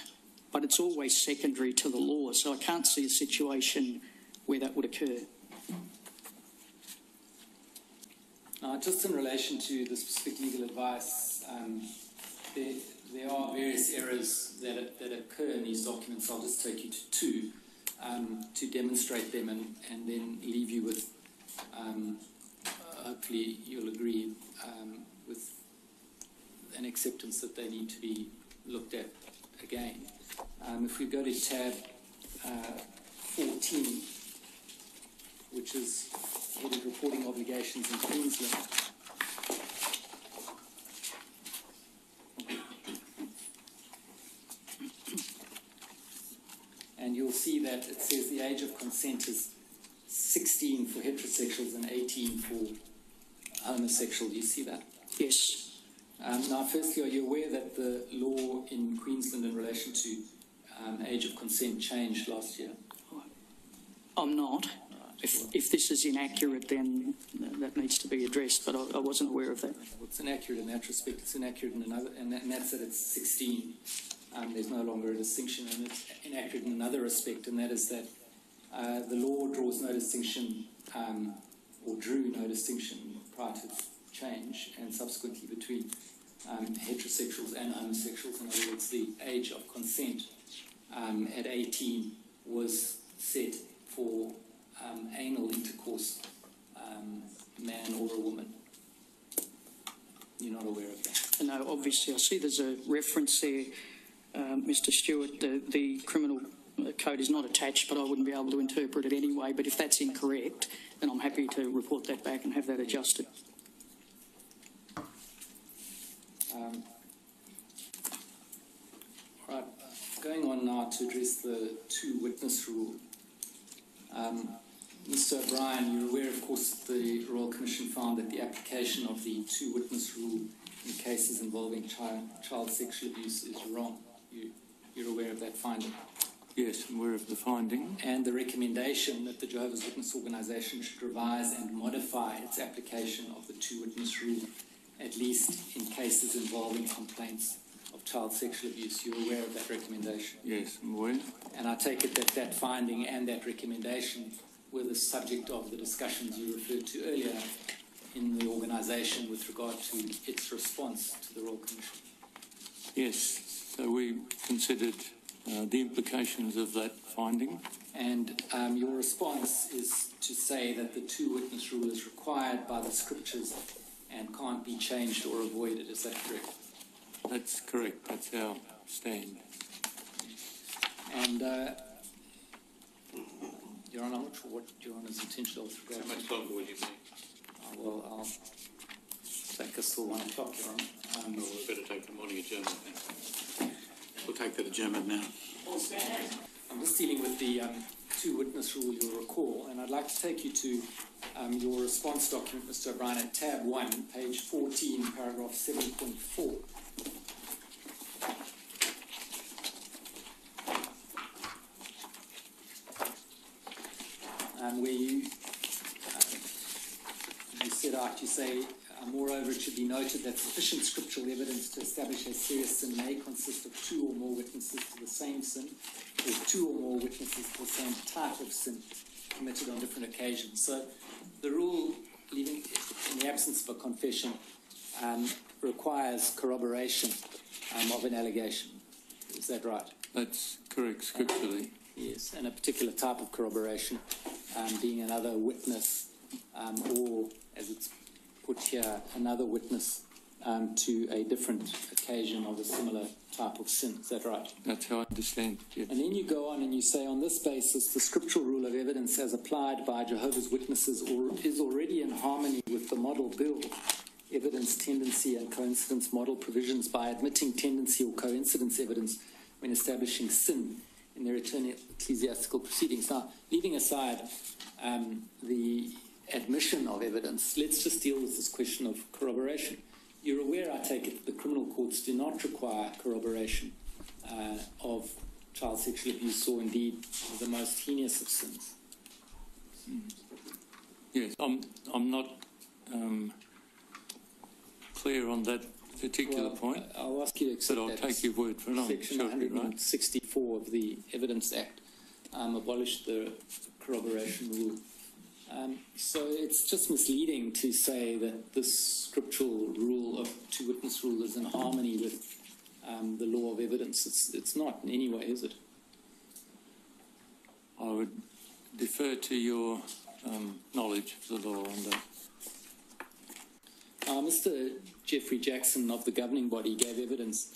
but it's always secondary to the law. So I can't see a situation where that would occur. Just in relation to the specific legal advice, there are various errors that occur in these documents. I'll just take you to two to demonstrate them and then leave you with, hopefully you'll agree, with an acceptance that they need to be looked at again. If we go to tab 14, which is headed Reporting Obligations in Queensland. And you'll see that it says the age of consent is 16 for heterosexuals and 18 for homosexual. Do you see that? Yes. Now, firstly, are you aware that the law in Queensland in relation to age of consent changed last year? I'm not. If this is inaccurate, then that needs to be addressed, but I wasn't aware of that. Well, it's inaccurate in that respect. It's inaccurate in another, and that's that it's 16. There's no longer a distinction, and it's inaccurate in another respect, and that is that the law draws no distinction, or drew no distinction prior to change, and subsequently between heterosexuals and homosexuals. In other words, the age of consent at 18 was set for anal intercourse, man or a woman. You're not aware of that? No, obviously, I see there's a reference there, Mr. Stewart. The criminal code is not attached, but I wouldn't be able to interpret it anyway. But if that's incorrect, then I'm happy to report that back and have that adjusted. Right, going on now to address the two-witness rule. Mr. O'Brien, you're aware, of course, that the Royal Commission found that the application of the two-witness rule in cases involving child sexual abuse is wrong. You're aware of that finding? Yes, I'm aware of the finding. And the recommendation that the Jehovah's Witness organisation should revise and modify its application of the two-witness rule, at least in cases involving complaints of child sexual abuse. You're aware of that recommendation? Yes, I'm aware. And I take it that that finding and that recommendation were the subject of the discussions you referred to earlier in the organisation with regard to its response to the Royal Commission. Yes, so we considered the implications of that finding. And your response is to say that the two-witness rule is required by the scriptures and can't be changed or avoided. Is that correct? That's correct. That's our stand. And Your Honour, I'm not sure what Your Honour's intention with regard to... How much longer would you be? Well, I'll take us till 1 o'clock, Your Honour. Well, we better take the morning adjournment then. We'll take that adjournment now. I'm just dealing with the two-witness rule, you'll recall, and I'd like to take you to your response document, Mr. O'Brien, at tab 1, page 14, paragraph 7.4. Where you set out, you say, moreover, it should be noted that sufficient scriptural evidence to establish a serious sin may consist of two or more witnesses to the same sin, or two or more witnesses to the same type of sin committed on different occasions. So the rule, in the absence of a confession, requires corroboration of an allegation. Is that right? That's correct, scripturally. Yes, and a particular type of corroboration being another witness, or, as it's put here, another witness to a different occasion of a similar type of sin. Is that right? That's how I understand it, yes. And then you go on and you say, on this basis, the scriptural rule of evidence as applied by Jehovah's Witnesses is already in harmony with the model bill, evidence, tendency, and coincidence model provisions by admitting tendency or coincidence evidence when establishing sin in their ecclesiastical proceedings. Now, leaving aside the admission of evidence, let's just deal with this question of corroboration. You're aware, I take it, that the criminal courts do not require corroboration of child sexual abuse, or indeed the most heinous of sins. Yes, I'm not clear on that particular point. I'll ask you to accept but I'll take your word for it. Section 164 of the Evidence Act abolished the corroboration rule. So it's just misleading to say that this scriptural rule of two-witness rule is in harmony with the law of evidence. It's not in any way, is it? I would defer to your knowledge of the law on that. Mr. Jeffrey Jackson of the governing body gave evidence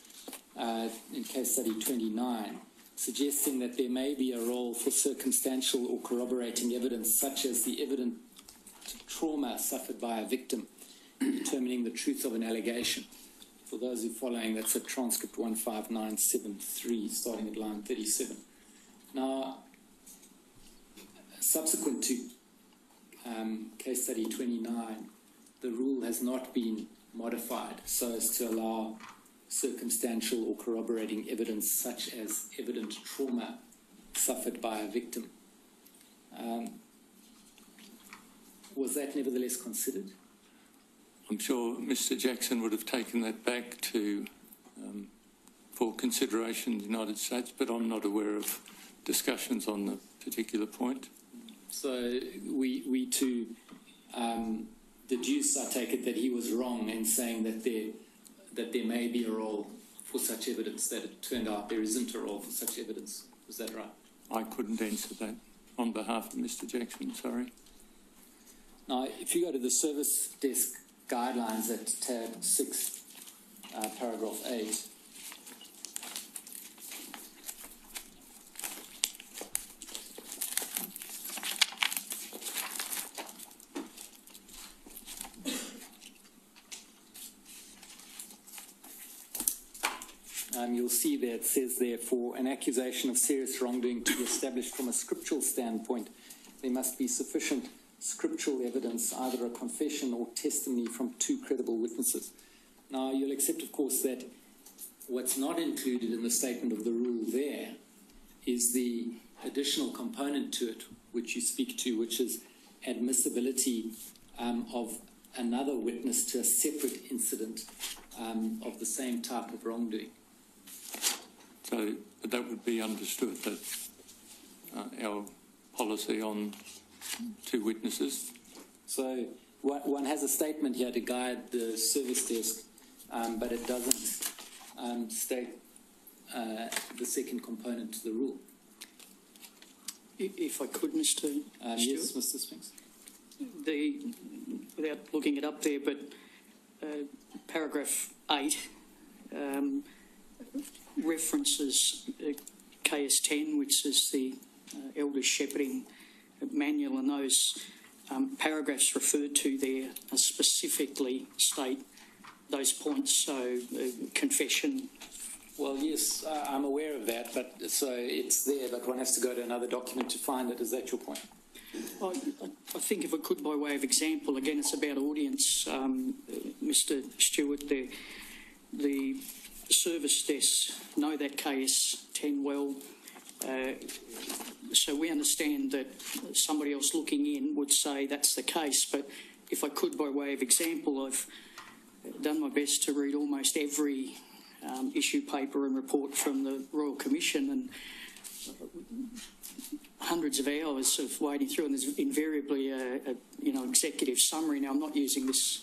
in case study 29, suggesting that there may be a role for circumstantial or corroborating evidence, such as the evident trauma suffered by a victim, in determining the truth of an allegation. For those who are following, that's at transcript 15973, starting at line 37. Now, subsequent to case study 29, the rule has not been modified so as to allow circumstantial or corroborating evidence such as evident trauma suffered by a victim. Was that nevertheless considered? I'm sure Mr. Jackson would have taken that back to for consideration in the United States, but I'm not aware of discussions on the particular point. So we too deduce, I take it, that he was wrong in saying that there may be a role for such evidence, that it turned out there isn't a role for such evidence. Is that right? I couldn't answer that on behalf of Mr. Jackson, sorry. Now, if you go to the service desk guidelines at tab 6, paragraph 8, you'll see that it says there, for an accusation of serious wrongdoing to be established from a scriptural standpoint, there must be sufficient scriptural evidence, either a confession or testimony from 2 credible witnesses. Now, you'll accept, of course, that what's not included in the statement of the rule there is the additional component to it, which you speak to, which is admissibility of another witness to a separate incident of the same type of wrongdoing. So that would be understood, that our policy on 2 witnesses. So one has a statement here to guide the service desk, but it doesn't state the second component to the rule. If I could, Mr. Stewart. Yes, Mr. Spinks. Without looking it up there, but paragraph 8 references KS 10, which is the Elders Shepherding Manual, and those paragraphs referred to there specifically state those points. So confession. Well, yes, I'm aware of that, but so it's there, but one has to go to another document to find it. Is that your point? I think if I could, by way of example, again, it's about audience, Mr. Stewart, the service desks know that KS 10 well, so we understand that somebody else looking in would say that's the case, but if I could, by way of example, I've done my best to read almost every issue paper and report from the Royal Commission, and hundreds of hours of wading through, and there's invariably a executive summary. Now, I'm not using this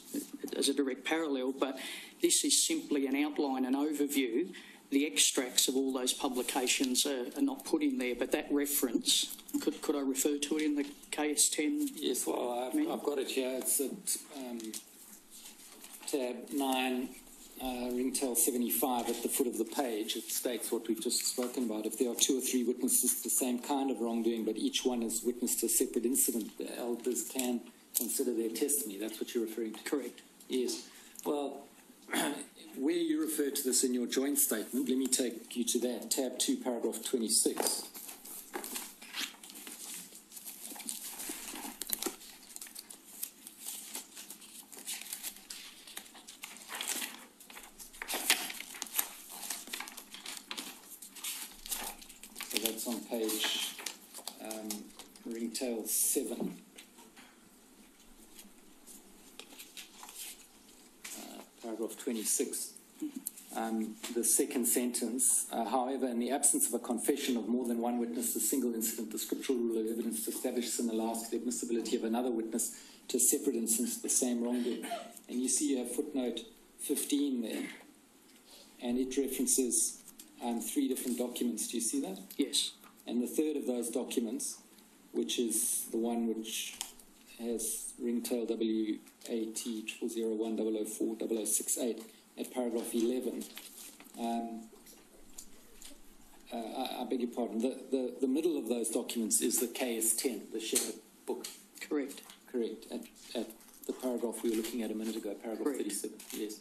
as a direct parallel, but this is simply an outline, an overview. The extracts of all those publications are not put in there, but that reference, could I refer to it in the KS 10? Yes, well, I've got it here. It's at tab 9, ringtail 75 at the foot of the page. It states what we've just spoken about. If there are 2 or 3 witnesses to the same kind of wrongdoing, but each one is witness to a separate incident, the elders can consider their testimony. That's what you're referring to? Correct. Yes. Well, where you refer to this in your joint statement, let me take you to that. Tab 2, paragraph 26. So that's on page ringtail 7. Paragraph 26, the second sentence, however, in the absence of a confession of more than one witness, a single incident, the scriptural rule of evidence establishes and allows the admissibility of another witness to a separate instance of the same wrongdoing. And you see you have footnote 15 there, and it references 3 different documents. Do you see that? Yes. And the third of those documents, which is the one which has ringtail WAT 0001 004 0068 at paragraph 11. I beg your pardon. The middle of those documents is the KS 10, the Shepherd book. Correct. Correct. At the paragraph we were looking at a minute ago, paragraph Correct. 37. Yes.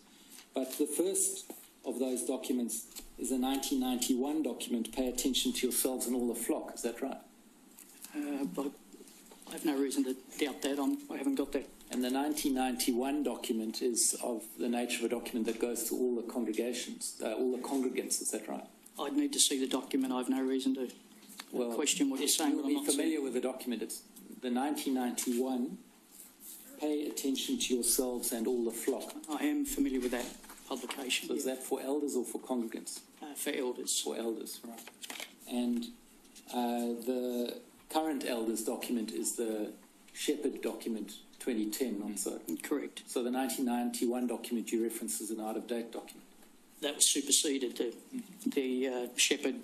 But the first of those documents is a 1991 document. Pay attention to yourselves and all the flock. Is that right? But I have no reason to doubt that. I haven't got that. And the 1991 document is of the nature of a document that goes to all the congregations, all the congregants. Is that right? I'd need to see the document. I have no reason to question what you're saying. You'll be familiar with the document. It's the 1991. Pay attention to yourselves and all the flock. I am familiar with that publication. So is that for elders or for congregants? For elders. For elders, right. And the current elders document is the Shepherd document 2010, not so? Correct. So the 1991 document you reference is an out-of-date document? that was superseded. The Shepherd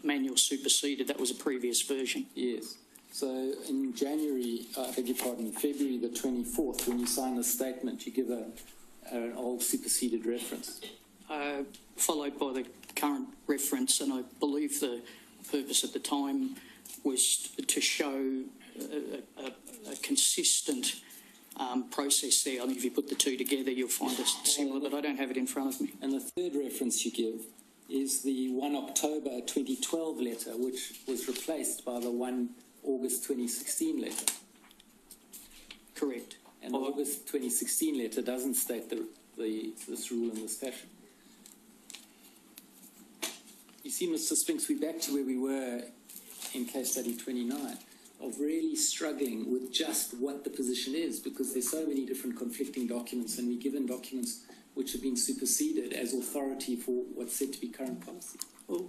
manual superseded. That was a previous version. Yes. So in January, I beg your pardon, February the 24th, when you sign the statement, you give an old superseded reference. Followed by the current reference, and I believe the purpose at the time was to show a consistent process there. I mean, if you put the two together, you'll find it similar, but I don't have it in front of me. And the third reference you give is the 1 October 2012 letter, which was replaced by the 1 August 2016 letter. Correct. And the August 2016 letter doesn't state this rule in this fashion. You see, Mr. Spinks, we're back to where we were in case study 29, of really struggling with just what the position is, because there's so many different conflicting documents, and we're given documents which have been superseded as authority for what's said to be current policy. Well,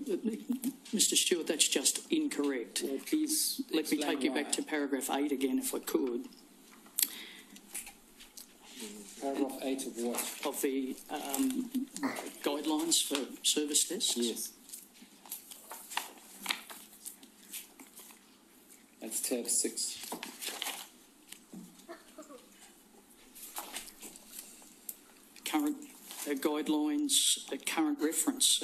Mr. Stewart, that's just incorrect. Well, please let me take you back to paragraph 8 again, if I could. Paragraph 8 of what? Of the guidelines for service desks? Yes. That's tab 6. Current guidelines, current reference,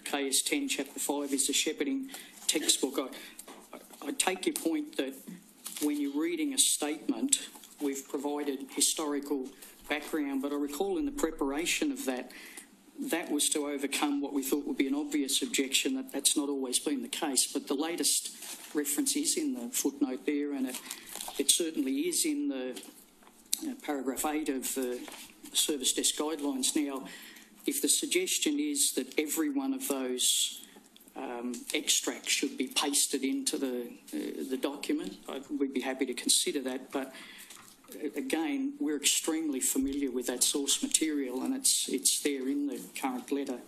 KS 10, Chapter 5 is the shepherding textbook. I take your point that when you're reading a statement, we've provided historical background, but I recall in the preparation of that was to overcome what we thought would be an obvious objection that's not always been the case. But the latest reference is in the footnote there, and it certainly is in the paragraph 8 of the service desk guidelines. Now, if the suggestion is that every one of those extracts should be pasted into the document, we'd be happy to consider that. But again, we're extremely familiar with that source material, and it's there in the current letter.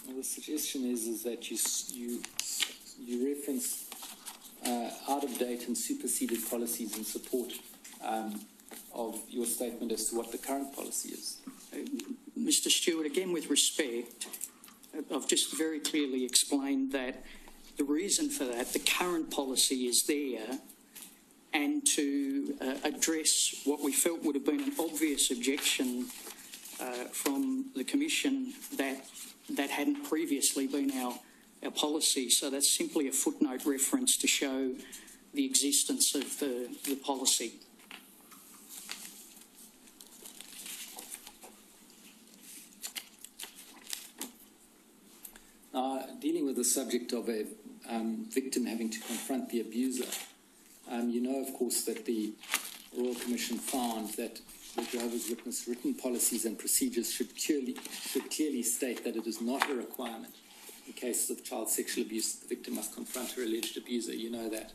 Well, the suggestion is that you reference out of date and superseded policies in support of your statement as to what the current policy is. Mr. Stewart, again, with respect, I've just very clearly explained that the reason for that, the current policy is there, and to address what we felt would have been an obvious objection from the Commission that hadn't previously been our policy. So that's simply a footnote reference to show the existence of the policy. Dealing with the subject of a victim having to confront the abuser, you know, of course, that the Royal Commission found that the Jehovah's Witness written policies and procedures should clearly state that it is not a requirement in cases of child sexual abuse that the victim must confront her alleged abuser. You know that?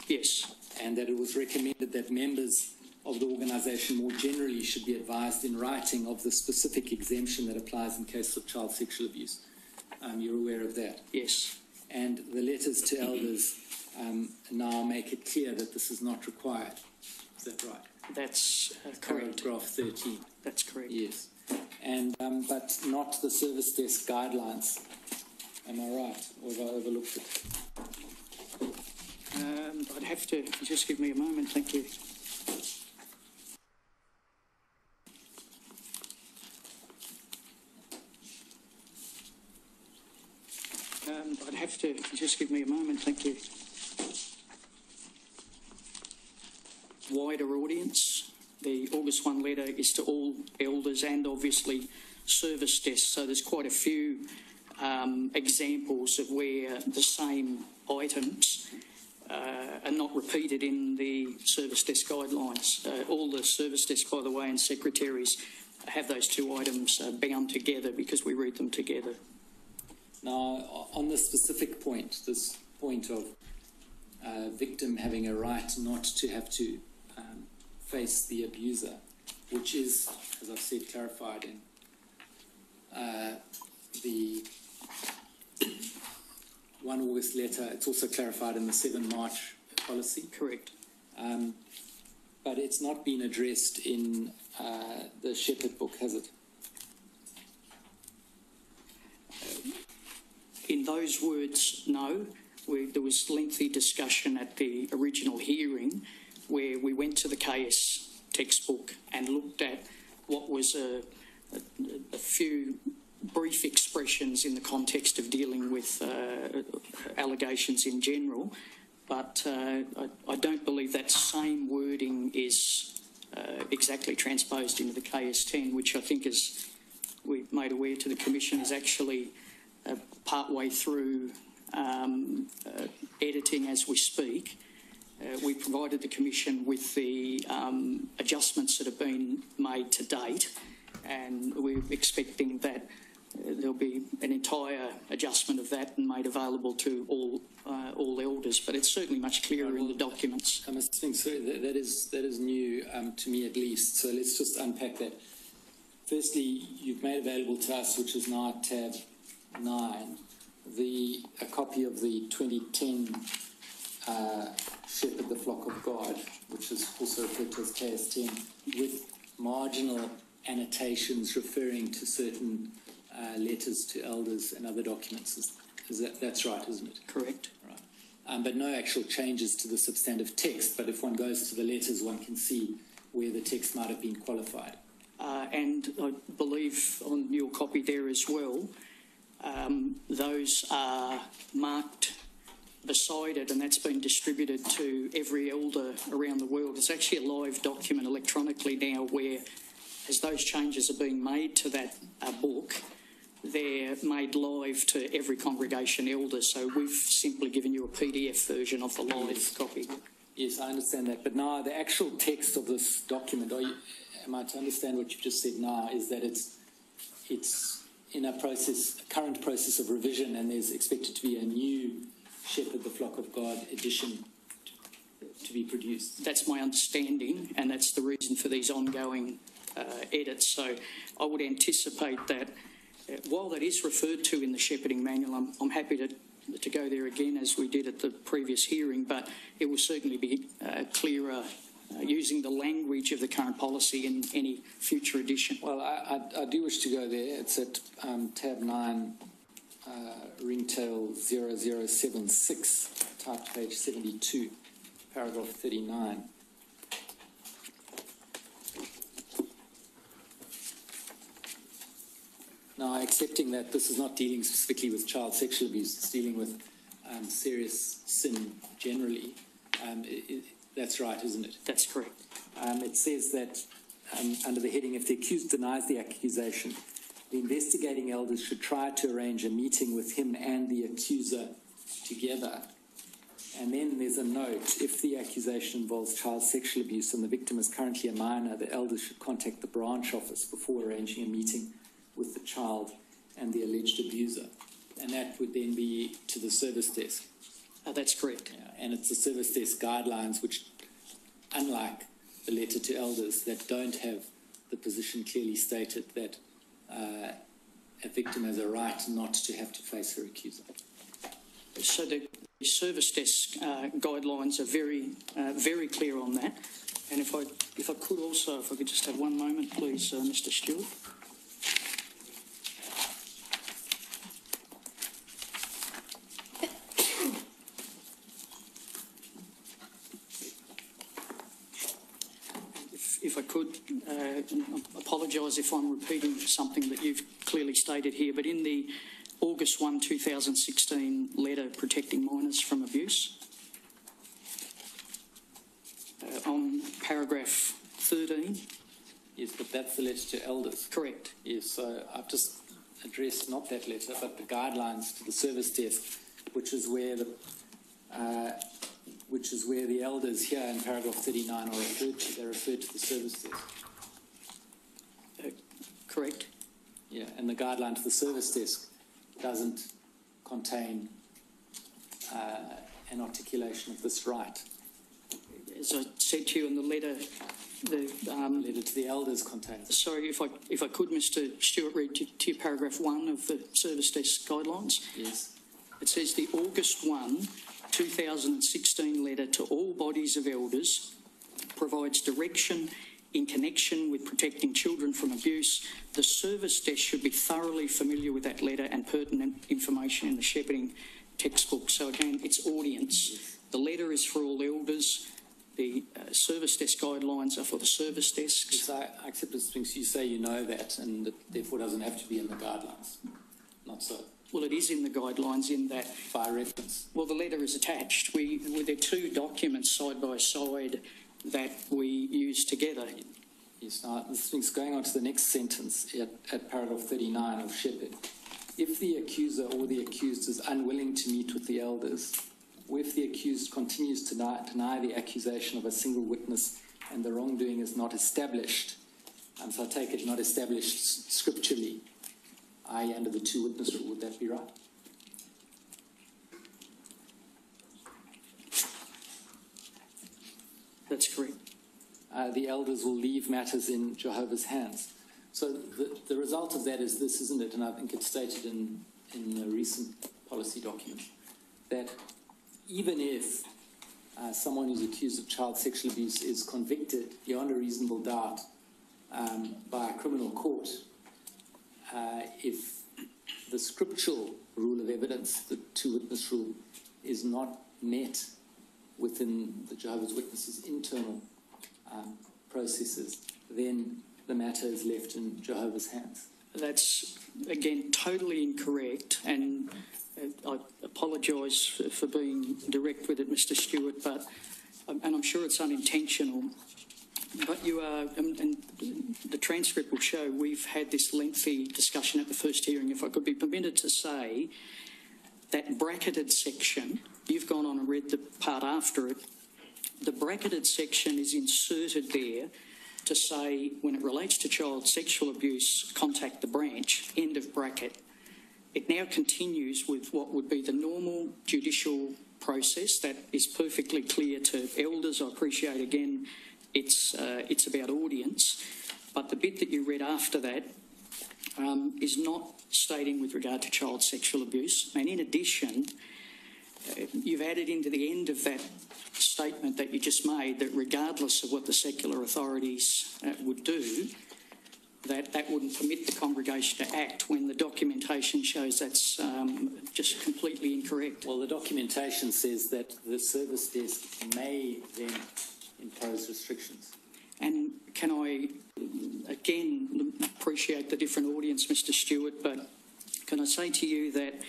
Yes. And that it was recommended that members of the organisation more generally should be advised in writing of the specific exemption that applies in cases of child sexual abuse. You're aware of that? Yes. And the letters to elders now make it clear that this is not required. Is that right? That's correct. Paragraph 13. That's correct. Yes. And but not the service desk guidelines. Am I right? Or have I overlooked it? I'd have to just give me a moment. Thank you. I'd have to just give me a moment. Thank you. Wider audience. The August 1 letter is to all elders and obviously service desks. So there's quite a few examples of where the same items are not repeated in the service desk guidelines. All the service desks, by the way, and secretaries have those two items bound together because we read them together. Now, on the specific point, this point of victim having a right not to have to face the abuser, which is, as I've said, clarified in the 1 August letter. It's also clarified in the 7 March policy. Correct. But it's not been addressed in the Shepherd book, has it? those words, no. There was lengthy discussion at the original hearing where we went to the KS textbook and looked at what was a few brief expressions in the context of dealing with allegations in general, but I don't believe that same wording is exactly transposed into the KS10, which I think, as we've made aware to the Commission, is actually part-way through editing as we speak. We provided the Commission with the adjustments that have been made to date, and we're expecting that there'll be an entire adjustment of that and made available to all elders. But it's certainly much clearer in the documents. I must think, sorry, that is new to me at least. So let's just unpack that. Firstly, you've made available to us, which is now tab 9, a copy of the 2010 Shepherd the Flock of God, which is also referred to as KS10, with marginal annotations referring to certain letters to elders and other documents. That's right, isn't it? Correct. Right. But no actual changes to the substantive text. But if one goes to the letters, one can see where the text might have been qualified. And I believe on your copy there as well, those are marked beside it, and that's been distributed to every elder around the world. It's actually a live document electronically now where, as those changes are being made to that book, they're made live to every congregation elder. So we've simply given you a PDF version of the live copy. Yes, I understand that. But now the actual text of this document, am I to understand what you've just said now, is that it's in a current process of revision, and there's expected to be a new Shepherd the Flock of God edition to be produced? That's my understanding, and that's the reason for these ongoing edits. So I would anticipate that while that is referred to in the shepherding manual, I'm happy to go there again as we did at the previous hearing, but it will certainly be clearer using the language of the current policy in any future edition. Well, I do wish to go there. It's at tab 9, ringtail 0076, typed page 72, paragraph 39. Now, accepting that this is not dealing specifically with child sexual abuse, it's dealing with serious sin generally, that's right, isn't it? That's correct. It says that under the heading, if the accused denies the accusation, the investigating elders should try to arrange a meeting with him and the accuser together. And then there's a note, if the accusation involves child sexual abuse and the victim is currently a minor, the elders should contact the branch office before arranging a meeting with the child and the alleged abuser. And that would then be to the service desk. That's correct. Yeah, and it's the service desk guidelines which, unlike the letter to elders, that don't have the position clearly stated that a victim has a right not to have to face her accuser. So the service desk guidelines are very, very clear on that. And if I could also, if I could just have one moment, please, Mr. Stewart. If I could, apologise if I'm repeating something that you've clearly stated here, but in the August 1, 2016 letter protecting minors from abuse, on paragraph 13. Yes, but that's the letter to elders. Correct. Yes, so I've just addressed not that letter, but the guidelines to the service desk, which is where the elders here in paragraph 39 are referred to. They're referred to the service desk. Correct. Yeah, and the guideline to the service desk doesn't contain an articulation of this right. As I said to you in the letter, the letter to the elders contains. Sorry, if I could, Mr. Stewart, read to you paragraph 1 of the service desk guidelines. Yes. It says the August 1, 2016 letter to all bodies of elders provides direction in connection with protecting children from abuse, the service desk should be thoroughly familiar with that letter and pertinent information in the shepherding textbook. So again, it's audience. The letter is for all elders. The service desk guidelines are for the service desks. So I accept this things you say you know that, and it therefore doesn't have to be in the guidelines. Not so. Well, it is in the guidelines in that. By reference. Well, the letter is attached. There are two documents side by side that we use together. Yes, now this thing's going on to the next sentence at paragraph 39 of Shepherd. If the accuser or the accused is unwilling to meet with the elders, or if the accused continues to deny the accusation of a single witness and the wrongdoing is not established, so I take it not established scripturally, i.e. under the two-witness rule, would that be right? That's correct. The elders will leave matters in Jehovah's hands. So the result of that is this, isn't it? And I think it's stated in a recent policy document, that even if someone who's accused of child sexual abuse is convicted beyond a reasonable doubt by a criminal court, if the scriptural rule of evidence, the two-witness rule, is not met within the Jehovah's Witnesses' internal processes, then the matter is left in Jehovah's hands. That's, again, totally incorrect, and I apologise for being direct with it, Mr. Stewart, and I'm sure it's unintentional, but you are, and the transcript will show, we've had this lengthy discussion at the first hearing. If I could be permitted to say, that bracketed section, you've gone on and read the part after it, the bracketed section is inserted there to say, when it relates to child sexual abuse, contact the branch, end of bracket. It now continues with what would be the normal judicial process that is perfectly clear to elders. I appreciate, again, it's about audience, but the bit that you read after that is not stating with regard to child sexual abuse. And in addition, you've added into the end of that statement that you just made that regardless of what the secular authorities would do, that wouldn't permit the congregation to act, when the documentation shows that's just completely incorrect. Well, the documentation says that the service desk may then impose restrictions. And can I, again, appreciate the different audience, Mr. Stewart, but can I say to you that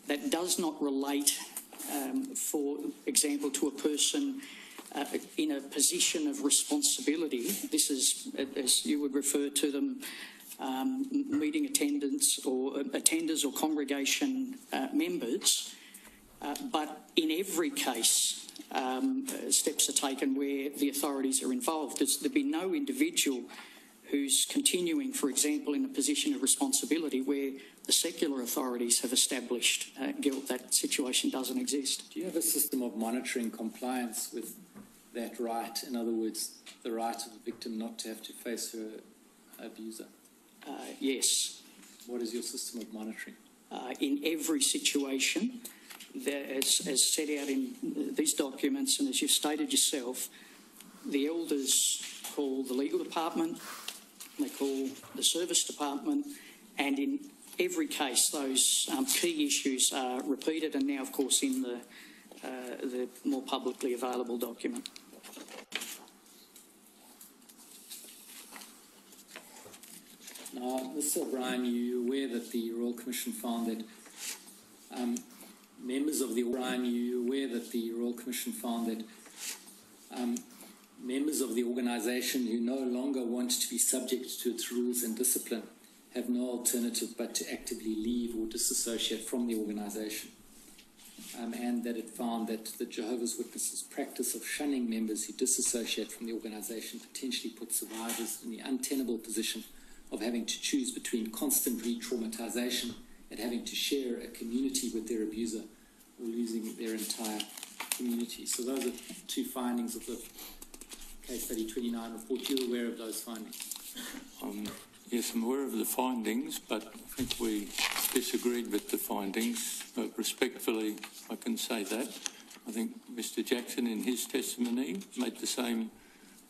that does not relate, for example, to a person in a position of responsibility. This is, as you would refer to them, meeting attendants or attenders or congregation members, but in every case, steps are taken where the authorities are involved. There'd be no individual who's continuing, for example, in a position of responsibility where the secular authorities have established guilt. That situation doesn't exist. Do you have a system of monitoring compliance with that right? In other words, the right of the victim not to have to face her abuser? Yes. What is your system of monitoring? In every situation, as set out in these documents, and as you've stated yourself, the elders call the legal department, they call the service department, and in every case those key issues are repeated, and now of course in the more publicly available document. Now, Mr. O'Brien, you're aware that the Royal Commission found that members of the members of the organisation who no longer want to be subject to its rules and discipline have no alternative but to actively leave or disassociate from the organisation, and that it found that the Jehovah's Witnesses' practice of shunning members who disassociate from the organisation potentially puts survivors in the untenable position of having to choose between constant re-traumatisation and having to share a community with their abuser or losing their entire community. So those are two findings of the Case Study 29 report. You're aware of those findings? Yes, I'm aware of the findings, but I think we disagreed with the findings. But respectfully, I can say that. I think Mr. Jackson, in his testimony, made the same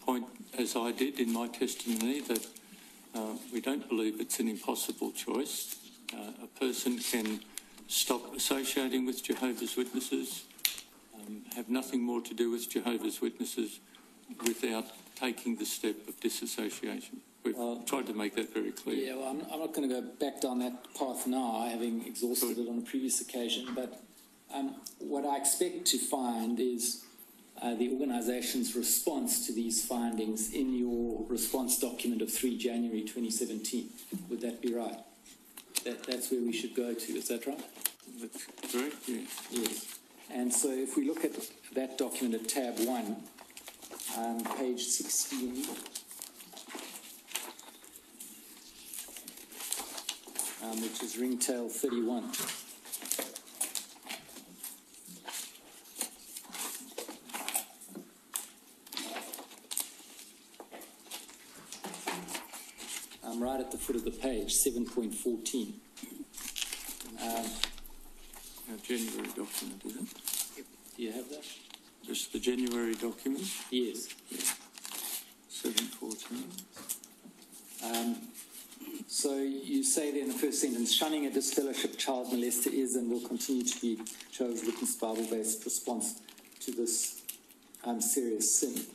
point, as I did in my testimony, that we don't believe it's an impossible choice. A person can stop associating with Jehovah's Witnesses, have nothing more to do with Jehovah's Witnesses without taking the step of disassociation. We've tried to make that very clear. Yeah, well, I'm not going to go back down that path now, having exhausted it on a previous occasion, but what I expect to find is the organisation's response to these findings in your response document of 3 January 2017. Would that be right? That's where we should go to, is that right? That's correct, yes. Yes. And so if we look at that document at tab 1, page 16, which is ringtail 31. Right at the foot of the page, 7.14. Our January document, is it? Yep. Do you have that? Just the January document? Yes. 7.14. So you say there in the first sentence, shunning a disfellowship child molester is and will continue to be Jehovah's Witness Bible-based response to this serious sin.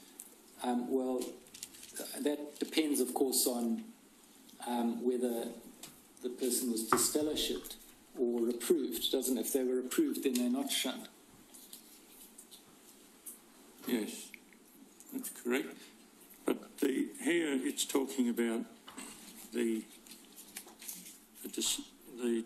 Well, that depends, of course, on whether the person was disfellowshipped or reproved, doesn't it? If they were reproved, then they're not shunned. Yes, that's correct. But here it's talking about the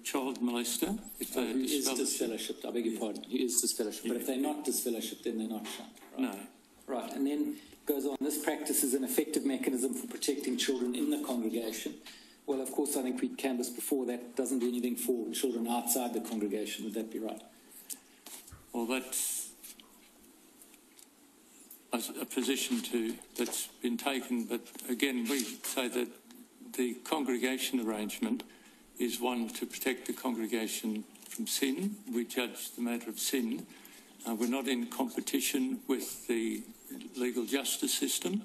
child molester. If they who is disfellowshipped, I beg your pardon, who is disfellowshipped. Yeah. But if they're not disfellowshipped, then they're not shunned. Right? No. Right, and then goes on, this practice is an effective mechanism for protecting children in the congregation. Well, of course, I think we canvassed before that doesn't do anything for children outside the congregation. Would that be right? Well, that's a position that's been taken, but again, we say that the congregation arrangement is one to protect the congregation from sin. We judge the matter of sin. We're not in competition with the legal justice system,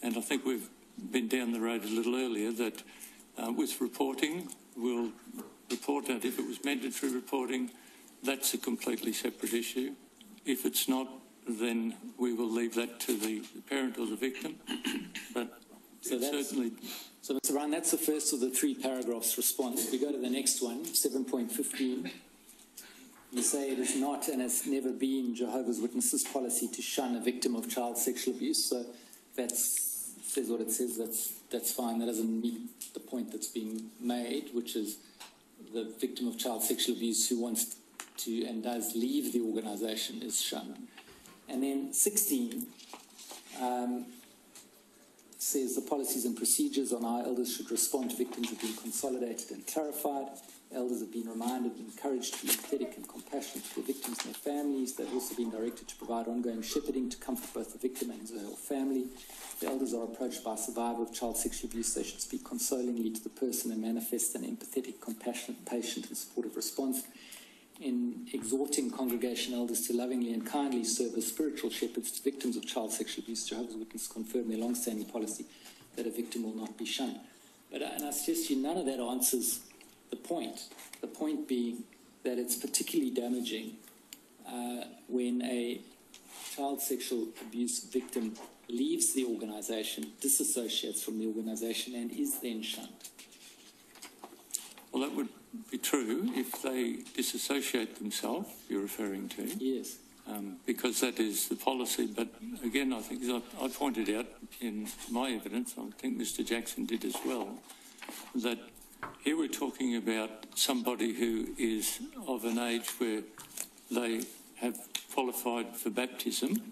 and I think we've been down the road a little earlier that with reporting, we'll report out if it was mandatory reporting. That's a completely separate issue. If it's not, then we will leave that to the parent or the victim. But So certainly... So, Mr. Ryan, that's the first of the 3 paragraphs response. If we go to the next one, 7.15, you say it is not and has never been Jehovah's Witnesses policy to shun a victim of child sexual abuse. So that says what it says. That's fine. That doesn't meet the point that's being made, which is the victim of child sexual abuse who wants to and does leave the organisation is shunned. And then 16 says the policies and procedures on how elders should respond to victims have been consolidated and clarified. Elders have been reminded and encouraged to be empathetic and compassionate to the victims and their families. They've also been directed to provide ongoing shepherding to comfort both the victim and her whole family. If the elders are approached by a survivor of child sexual abuse, they should speak consolingly to the person and manifest an empathetic, compassionate, patient and supportive response. In exhorting congregation elders to lovingly and kindly serve as spiritual shepherds to victims of child sexual abuse, Jehovah's Witnesses confirm their long-standing policy that a victim will not be shunned. But and I suggest to you none of that answers the point being that it's particularly damaging when a child sexual abuse victim leaves the organisation, disassociates from the organisation and is then shunned. Well, that would be true if they disassociate themselves, you're referring to. Yes. Because that is the policy. But again, I think, as I pointed out in my evidence, I think Mr. Jackson did as well, that here we're talking about somebody who is of an age where they have qualified for baptism.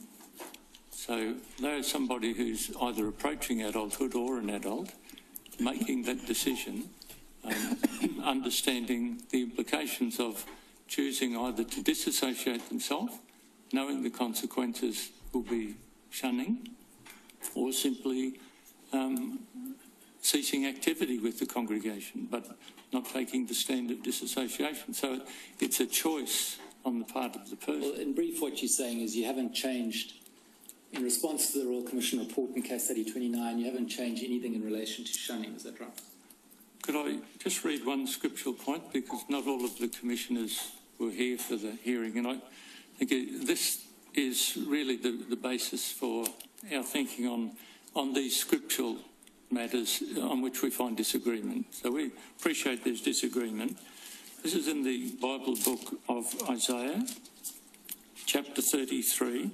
So they are somebody who's either approaching adulthood or an adult, making that decision, understanding the implications of choosing either to disassociate themselves, knowing the consequences will be shunning, or simply ceasing activity with the congregation, but not taking the stand of disassociation. So it's a choice on the part of the person. Well, in brief, what you're saying is you haven't changed in response to the Royal Commission report in case study 29, you haven't changed anything in relation to shunning, is that right? Could I just read one scriptural point, because not all of the commissioners were here for the hearing, and I think this is really the basis for our thinking on these scriptural matters on which we find disagreement. So we appreciate there's disagreement. This is in the Bible book of Isaiah, chapter 33,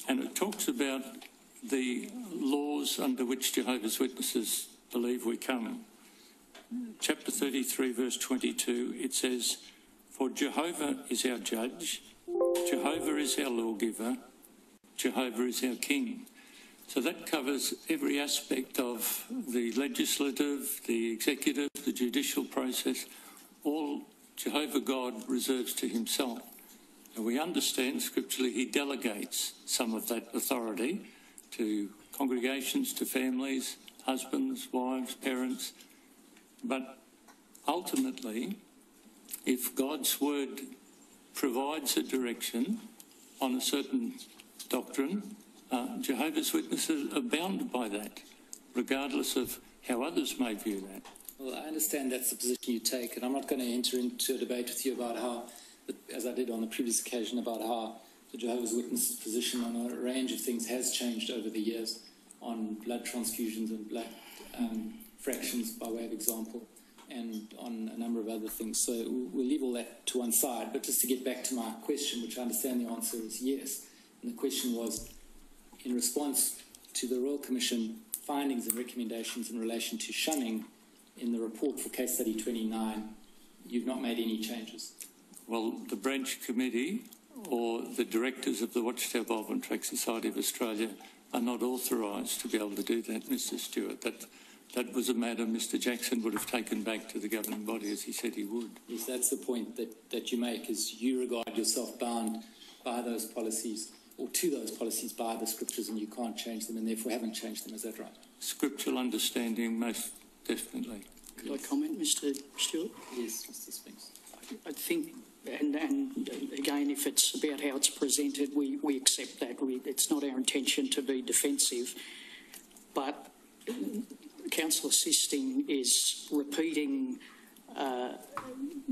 and it talks about the laws under which Jehovah's Witnesses believe we come. Chapter 33, verse 22, it says, "For Jehovah is our judge, Jehovah is our lawgiver, Jehovah is our king." So that covers every aspect of the legislative, the executive, the judicial process. All Jehovah God reserves to himself. And we understand scripturally he delegates some of that authority to congregations, to families, husbands, wives, parents. But ultimately, if God's word provides a direction on a certain doctrine, Jehovah's Witnesses are bound by that, regardless of how others may view that. Well, I understand that's the position you take, and I'm not going to enter into a debate with you about how, as I did on the previous occasion, about how the Jehovah's Witnesses' position on a range of things has changed over the years on blood transfusions and blood fractions, by way of example, and on a number of other things. So we'll leave all that to one side. But just to get back to my question, which I understand the answer is yes, and the question was, in response to the Royal Commission findings and recommendations in relation to shunning in the report for case study 29, you've not made any changes? Well, the branch committee or the directors of the Watchtower Bulb and Track Society of Australia are not authorised to be able to do that, Mr Stewart. That was a matter Mr Jackson would have taken back to the governing body, as he said he would. Yes, that's the point that you make, is you regard yourself bound by those policies, or to those policies by the scriptures, and you can't change them, and therefore haven't changed them. Is that right? Scriptural understanding, most definitely. Could I comment, Mr Stewart? Yes, Mr Spinks. I think, and again, if it's about how it's presented, we accept that. It's not our intention to be defensive, but Council Assisting is repeating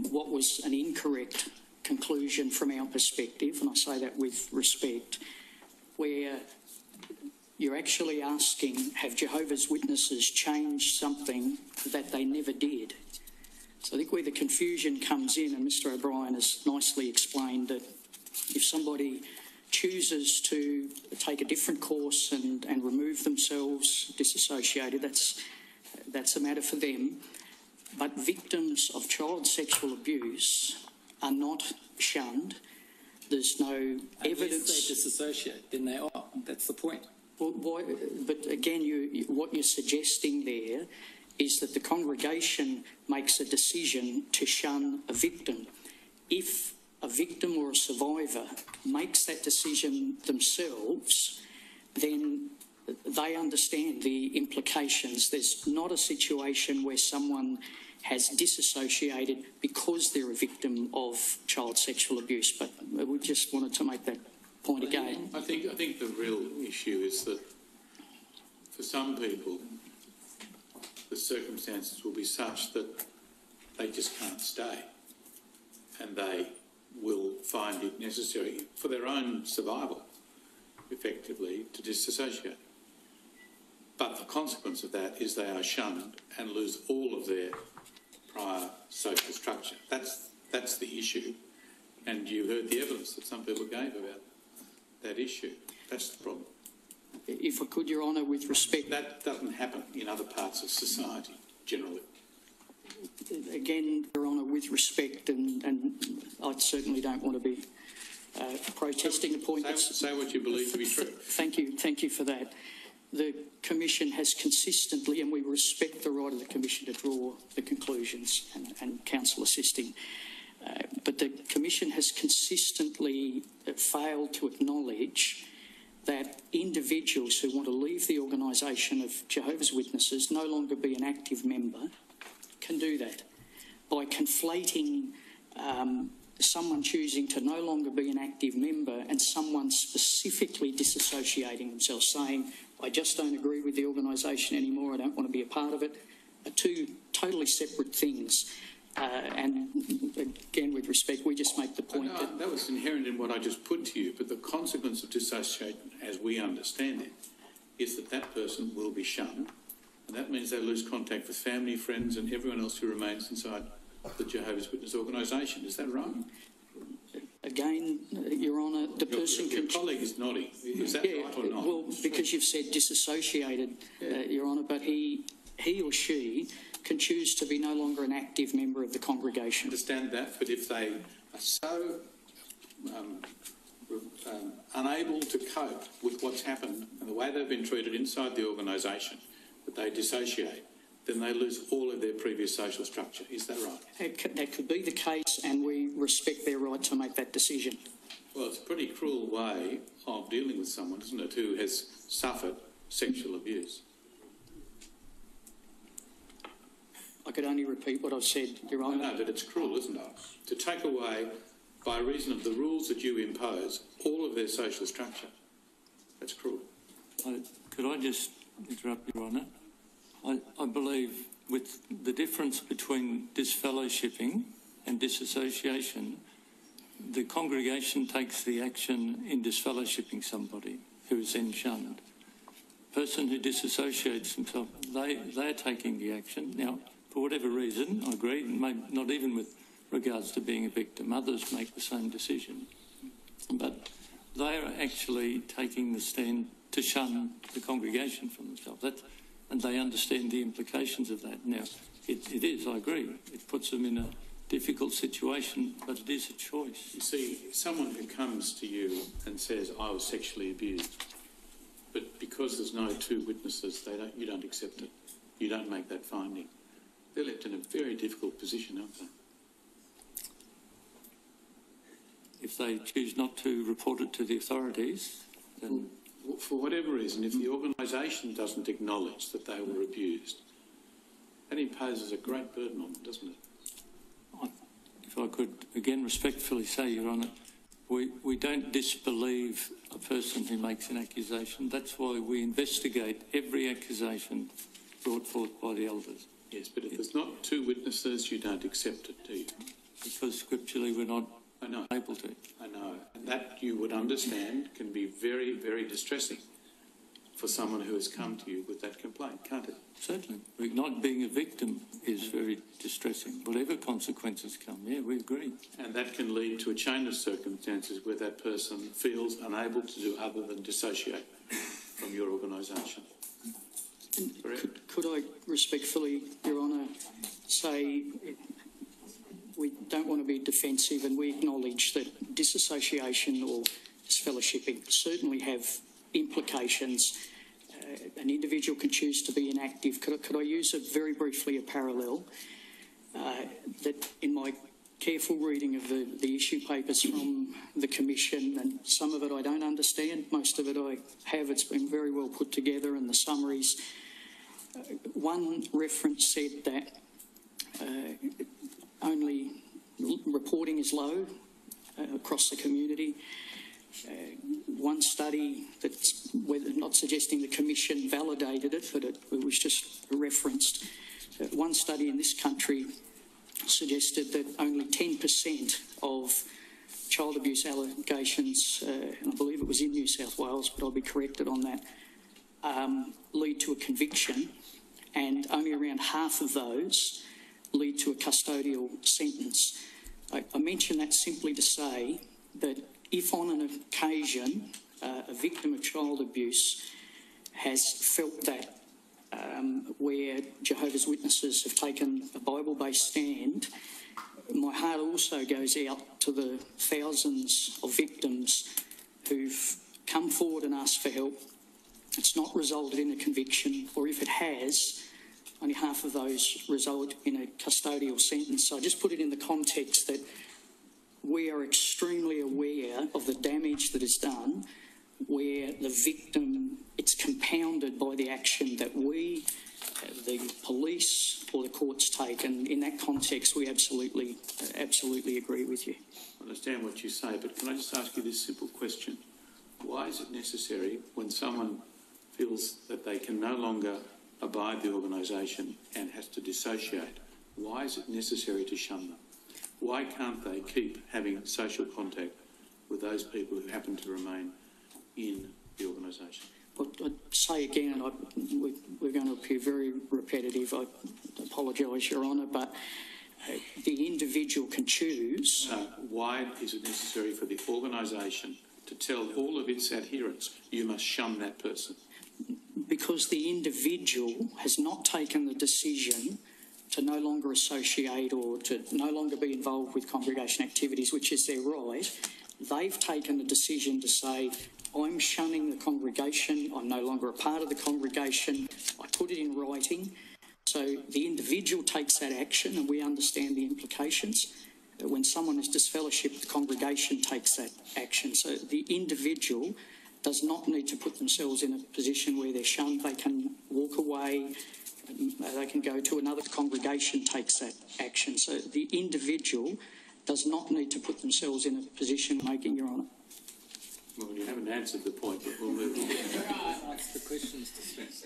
what was an incorrect conclusion from our perspective, and I say that with respect, where you're actually asking, have Jehovah's Witnesses changed something that they never did? So I think where the confusion comes in, and Mr O'Brien has nicely explained that if somebody chooses to take a different course and remove themselves, disassociated, that's a matter for them. But victims of child sexual abuse are not shunned. There's no evidence. If they disassociate, then they are. That's the point. Well, but again, what you're suggesting there is that the congregation makes a decision to shun a victim. If a victim or a survivor makes that decision themselves, then they understand the implications. There's not a situation where someone has disassociated because they're a victim of child sexual abuse, but we just wanted to make that point again. I think the real issue is that for some people the circumstances will be such that they just can't stay, and they will find it necessary for their own survival, effectively, to disassociate. But the consequence of that is they are shunned and lose all of their prior social structure. That's the issue. And you heard the evidence that some people gave about that issue. That's the problem. If I could, Your Honour, with respect... That doesn't happen in other parts of society, generally. Again, Your Honour, with respect, and I certainly don't want to be protesting the point. Say what you believe to be true. Thank you for that. The Commission has consistently, and we respect the right of the Commission to draw the conclusions and Council Assisting, but the Commission has consistently failed to acknowledge that individuals who want to leave the organisation of Jehovah's Witnesses, no longer be an active member, can do that by conflating someone choosing to no longer be an active member and someone specifically disassociating themselves, saying, I just don't agree with the organisation anymore, I don't want to be a part of it, are two totally separate things. And again, with respect, we just make the point that was inherent in what I just put to you, but the consequence of dissociation, as we understand it, is that that person will be shunned, and that means they lose contact with family, friends and everyone else who remains inside the Jehovah's Witness organisation. Is that right? Again, Your Honour, the person... Your colleague is nodding. Is that right or not? Well, because you've said disassociated, Your Honour, but he or she can choose to be no longer an active member of the congregation. I understand that, but if they are so unable to cope with what's happened and the way they've been treated inside the organisation, that they dissociate, then they lose all of their previous social structure. Is that right? That could be the case, and we respect their right to make that decision. Well, it's a pretty cruel way of dealing with someone, isn't it, who has suffered sexual abuse. I could only repeat what I've said, Your Honour. I know, but it's cruel, isn't it? To take away, by reason of the rules that you impose, all of their social structure. That's cruel. Could I just interrupt, Your Honour? I believe with the difference between disfellowshipping and disassociation, the congregation takes the action in disfellowshipping somebody who is then shunned. The person who disassociates himself, they're taking the action. Now, for whatever reason, I agree, not even with regards to being a victim, others make the same decision. But they are actually taking the stand to shun the congregation from themselves. And they understand the implications of that. Now, it is, I agree, it puts them in a difficult situation, but it is a choice. You see, someone who comes to you and says, I was sexually abused, but because there's no two witnesses, you don't accept it. You don't make that finding. They're left in a very difficult position, aren't they? If they choose not to report it to the authorities, then... For whatever reason, if the organisation doesn't acknowledge that they were abused, that imposes a great burden on them, doesn't it? If I could again respectfully say, Your Honour, we don't disbelieve a person who makes an accusation. That's why we investigate every accusation brought forth by the elders. Yes, but if there's not two witnesses, you don't accept it, do you? Because scripturally we're not able to. I know. And that, you would understand, can be very, very distressing for someone who has come to you with that complaint, can't it? Certainly. Not being a victim is very distressing. Whatever consequences come, yeah, we agree. And that can lead to a chain of circumstances where that person feels unable to do other than dissociate from your organisation. Could I respectfully, Your Honour, say we don't want to be defensive, and we acknowledge that disassociation or disfellowshipping certainly have implications. An individual can choose to be inactive. Could I use very briefly a parallel that in my careful reading of the issue papers from the Commission, and some of it I don't understand, most of it I have. It's been very well put together, and the summaries. One reference said that only reporting is low across the community. One study that's not suggesting the Commission validated it, but it was just referenced. One study in this country suggested that only 10% of child abuse allegations, and I believe it was in New South Wales, but I'll be corrected on that, lead to a conviction, and only around half of those lead to a custodial sentence. I mention that simply to say that if on an occasion a victim of child abuse has felt that where Jehovah's Witnesses have taken a Bible-based stand, my heart also goes out to the thousands of victims who've come forward and asked for help. It's not resulted in a conviction, or if it has, only half of those result in a custodial sentence. So I just put it in the context that we are extremely aware of the damage that is done where the victim, it's compounded by the action that we the police or the courts take, and in that context we absolutely agree with you. I understand what you say, but can I just ask you this simple question? Why is it necessary when someone feels that they can no longer abide the organisation and has to dissociate, why is it necessary to shun them? Why can't they keep having social contact with those people who happen to remain in the organisation? But I'd say again, and we're going to appear very repetitive, I apologise, Your Honour, but the individual can choose. Why is it necessary for the organisation to tell all of its adherents, you must shun that person? Because the individual has not taken the decision to no longer associate or to no longer be involved with congregation activities, which is their right. They've taken the decision to say, I'm shunning the congregation, I'm no longer a part of the congregation, I put it in writing. So the individual takes that action, and we understand the implications. When someone is disfellowshipped, the congregation takes that action. So the individual does not need to put themselves in a position where they're shunned. They can walk away, they can go to another congregation, takes that action. So the individual does not need to put themselves in a position making, Your Honour. Well, you haven't answered the point, but we'll move on. Answer the question, Mr. Spence.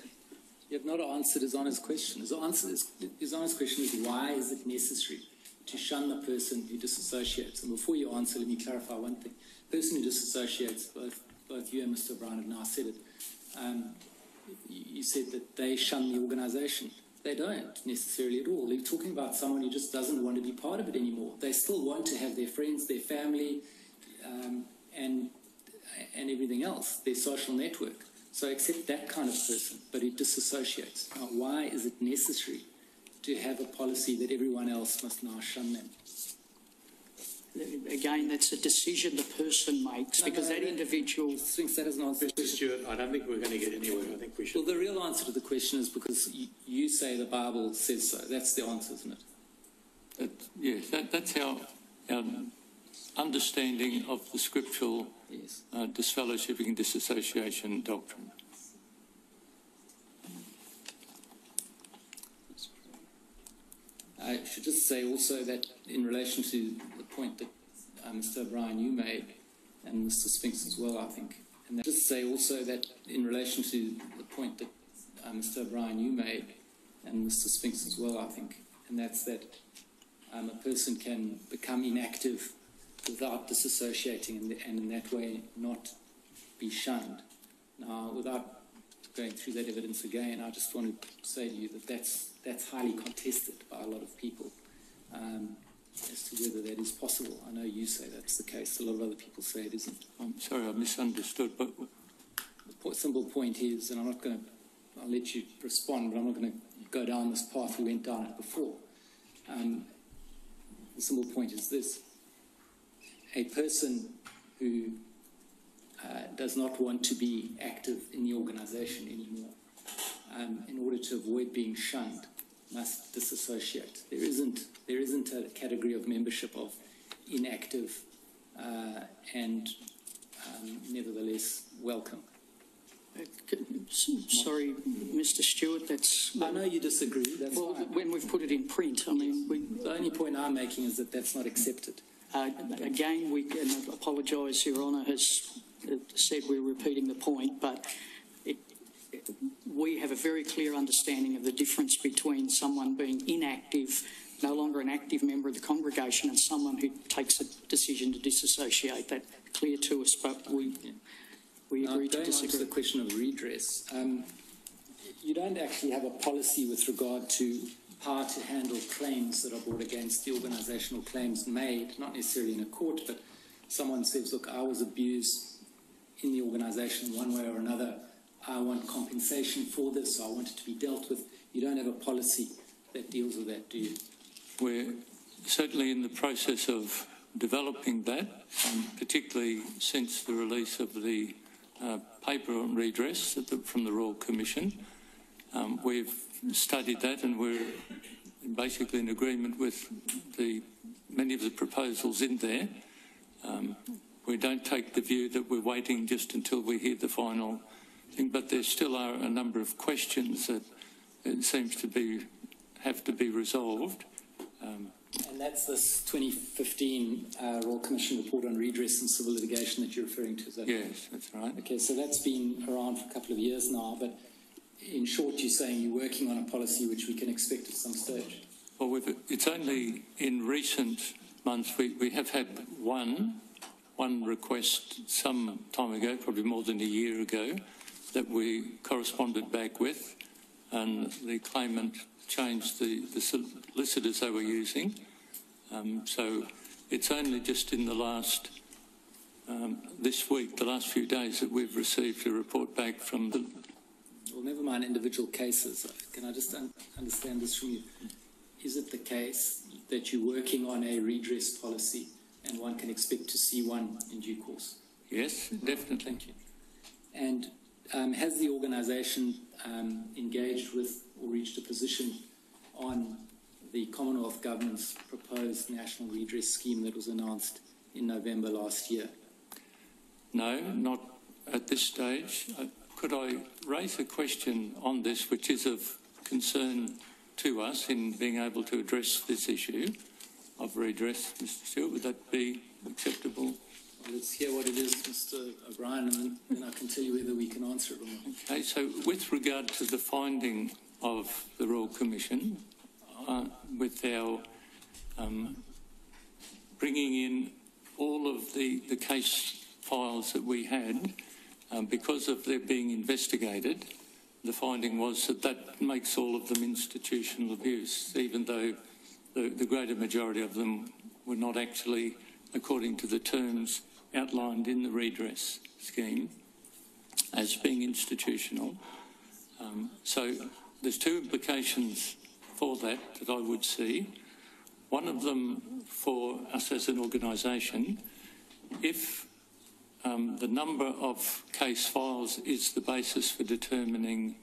You have not answered His Honour's question. His Honour's question is, why is it necessary to shun the person who disassociates? And before you answer, let me clarify one thing. The person who disassociates, both you and Mr. O'Brien have now said it, you said that they shun the organisation. They don't necessarily at all. You're talking about someone who just doesn't want to be part of it anymore. They still want to have their friends, their family, and everything else, their social network. So accept that kind of person, but it disassociates. Now, why is it necessary to have a policy that everyone else must now shun them? Again, that's a decision the person makes, because that individual... Sphinx, that is not... Mr. Stewart, I don't think we're going to get anywhere. I think we should... Well, the real answer to the question is because you say the Bible says so. That's the answer, isn't it? Yes, that's our understanding of the scriptural disfellowshipping and disassociation doctrine. I should just say also that in relation to the point that Mr. O'Brien, you made, and Mr. Sphinx as well, I think, and just say also that in relation to the point that Mr. O'Brien, you made, and Mr. Sphinx as well, I think, and that's that a person can become inactive without disassociating and in that way not be shunned. Now, without going through that evidence again, I just want to say to you that that's highly contested by a lot of people as to whether that is possible. I know you say that's the case. A lot of other people say it isn't. I'm sorry, I misunderstood, but... The simple point is, and I'll let you respond, but I'm not going to go down this path we went down it before. The simple point is this. A person who does not want to be active in the organisation anymore, in order to avoid being shunned, must disassociate. There isn't a category of membership of inactive and nevertheless welcome. Sorry, Mr. Stewart, that's... I know you disagree. That's well, fine. when we've put it in print, I mean... The only point I'm making is that that's not accepted. Again, and I apologise, Your Honour has said we're repeating the point, but we have a very clear understanding of the difference between someone being inactive, no longer an active member of the congregation, and someone who takes a decision to disassociate. That's clear to us, but we agree to disagree. Going on to the question of redress, you don't actually have a policy with regard to how to handle claims that are brought against the organisational claims made, not necessarily in a court, but someone says, look, I was abused in the organisation one way or another. I want compensation for this. I want it to be dealt with. You don't have a policy that deals with that, do you? We're certainly in the process of developing that, particularly since the release of the paper on redress from the Royal Commission. We've studied that and we're basically in agreement with many of the proposals in there. We don't take the view that we're waiting just until we hear the final thing, but there still are a number of questions that it seems to have to be resolved. And that's this 2015 Royal Commission report on redress and civil litigation that you're referring to, is that Yes, that's right. Okay, so that's been around for a couple of years now, but in short, you're saying you're working on a policy which we can expect at some stage? Well, it's only in recent months we have had one request some time ago, probably more than a year ago, that we corresponded back with, and the claimant changed the solicitors they were using. So it's only just in the last, this week, the last few days, that we've received a report back from the... Well, never mind individual cases. Can I just understand this from you? Is it the case that you're working on a redress policy and one can expect to see one in due course? Yes, definitely. Thank you. And has the organisation engaged with or reached a position on the Commonwealth Government's proposed national redress scheme that was announced in November last year? No, not at this stage. Could I raise a question on this, which is of concern to us in being able to address this issue of redress, Mr. Stewart? Would that be acceptable? Well, let's hear what it is, Mr. O'Brien, and then I can tell you whether we can answer it or not. Okay, so with regard to the finding of the Royal Commission, with our bringing in all of the case files that we had, because of their being investigated, the finding was that makes all of them institutional abuse, even though the greater majority of them were not actually according to the terms outlined in the redress scheme as being institutional. So there's two implications for that I would see. One of them for us as an organisation, if the number of case files is the basis for determining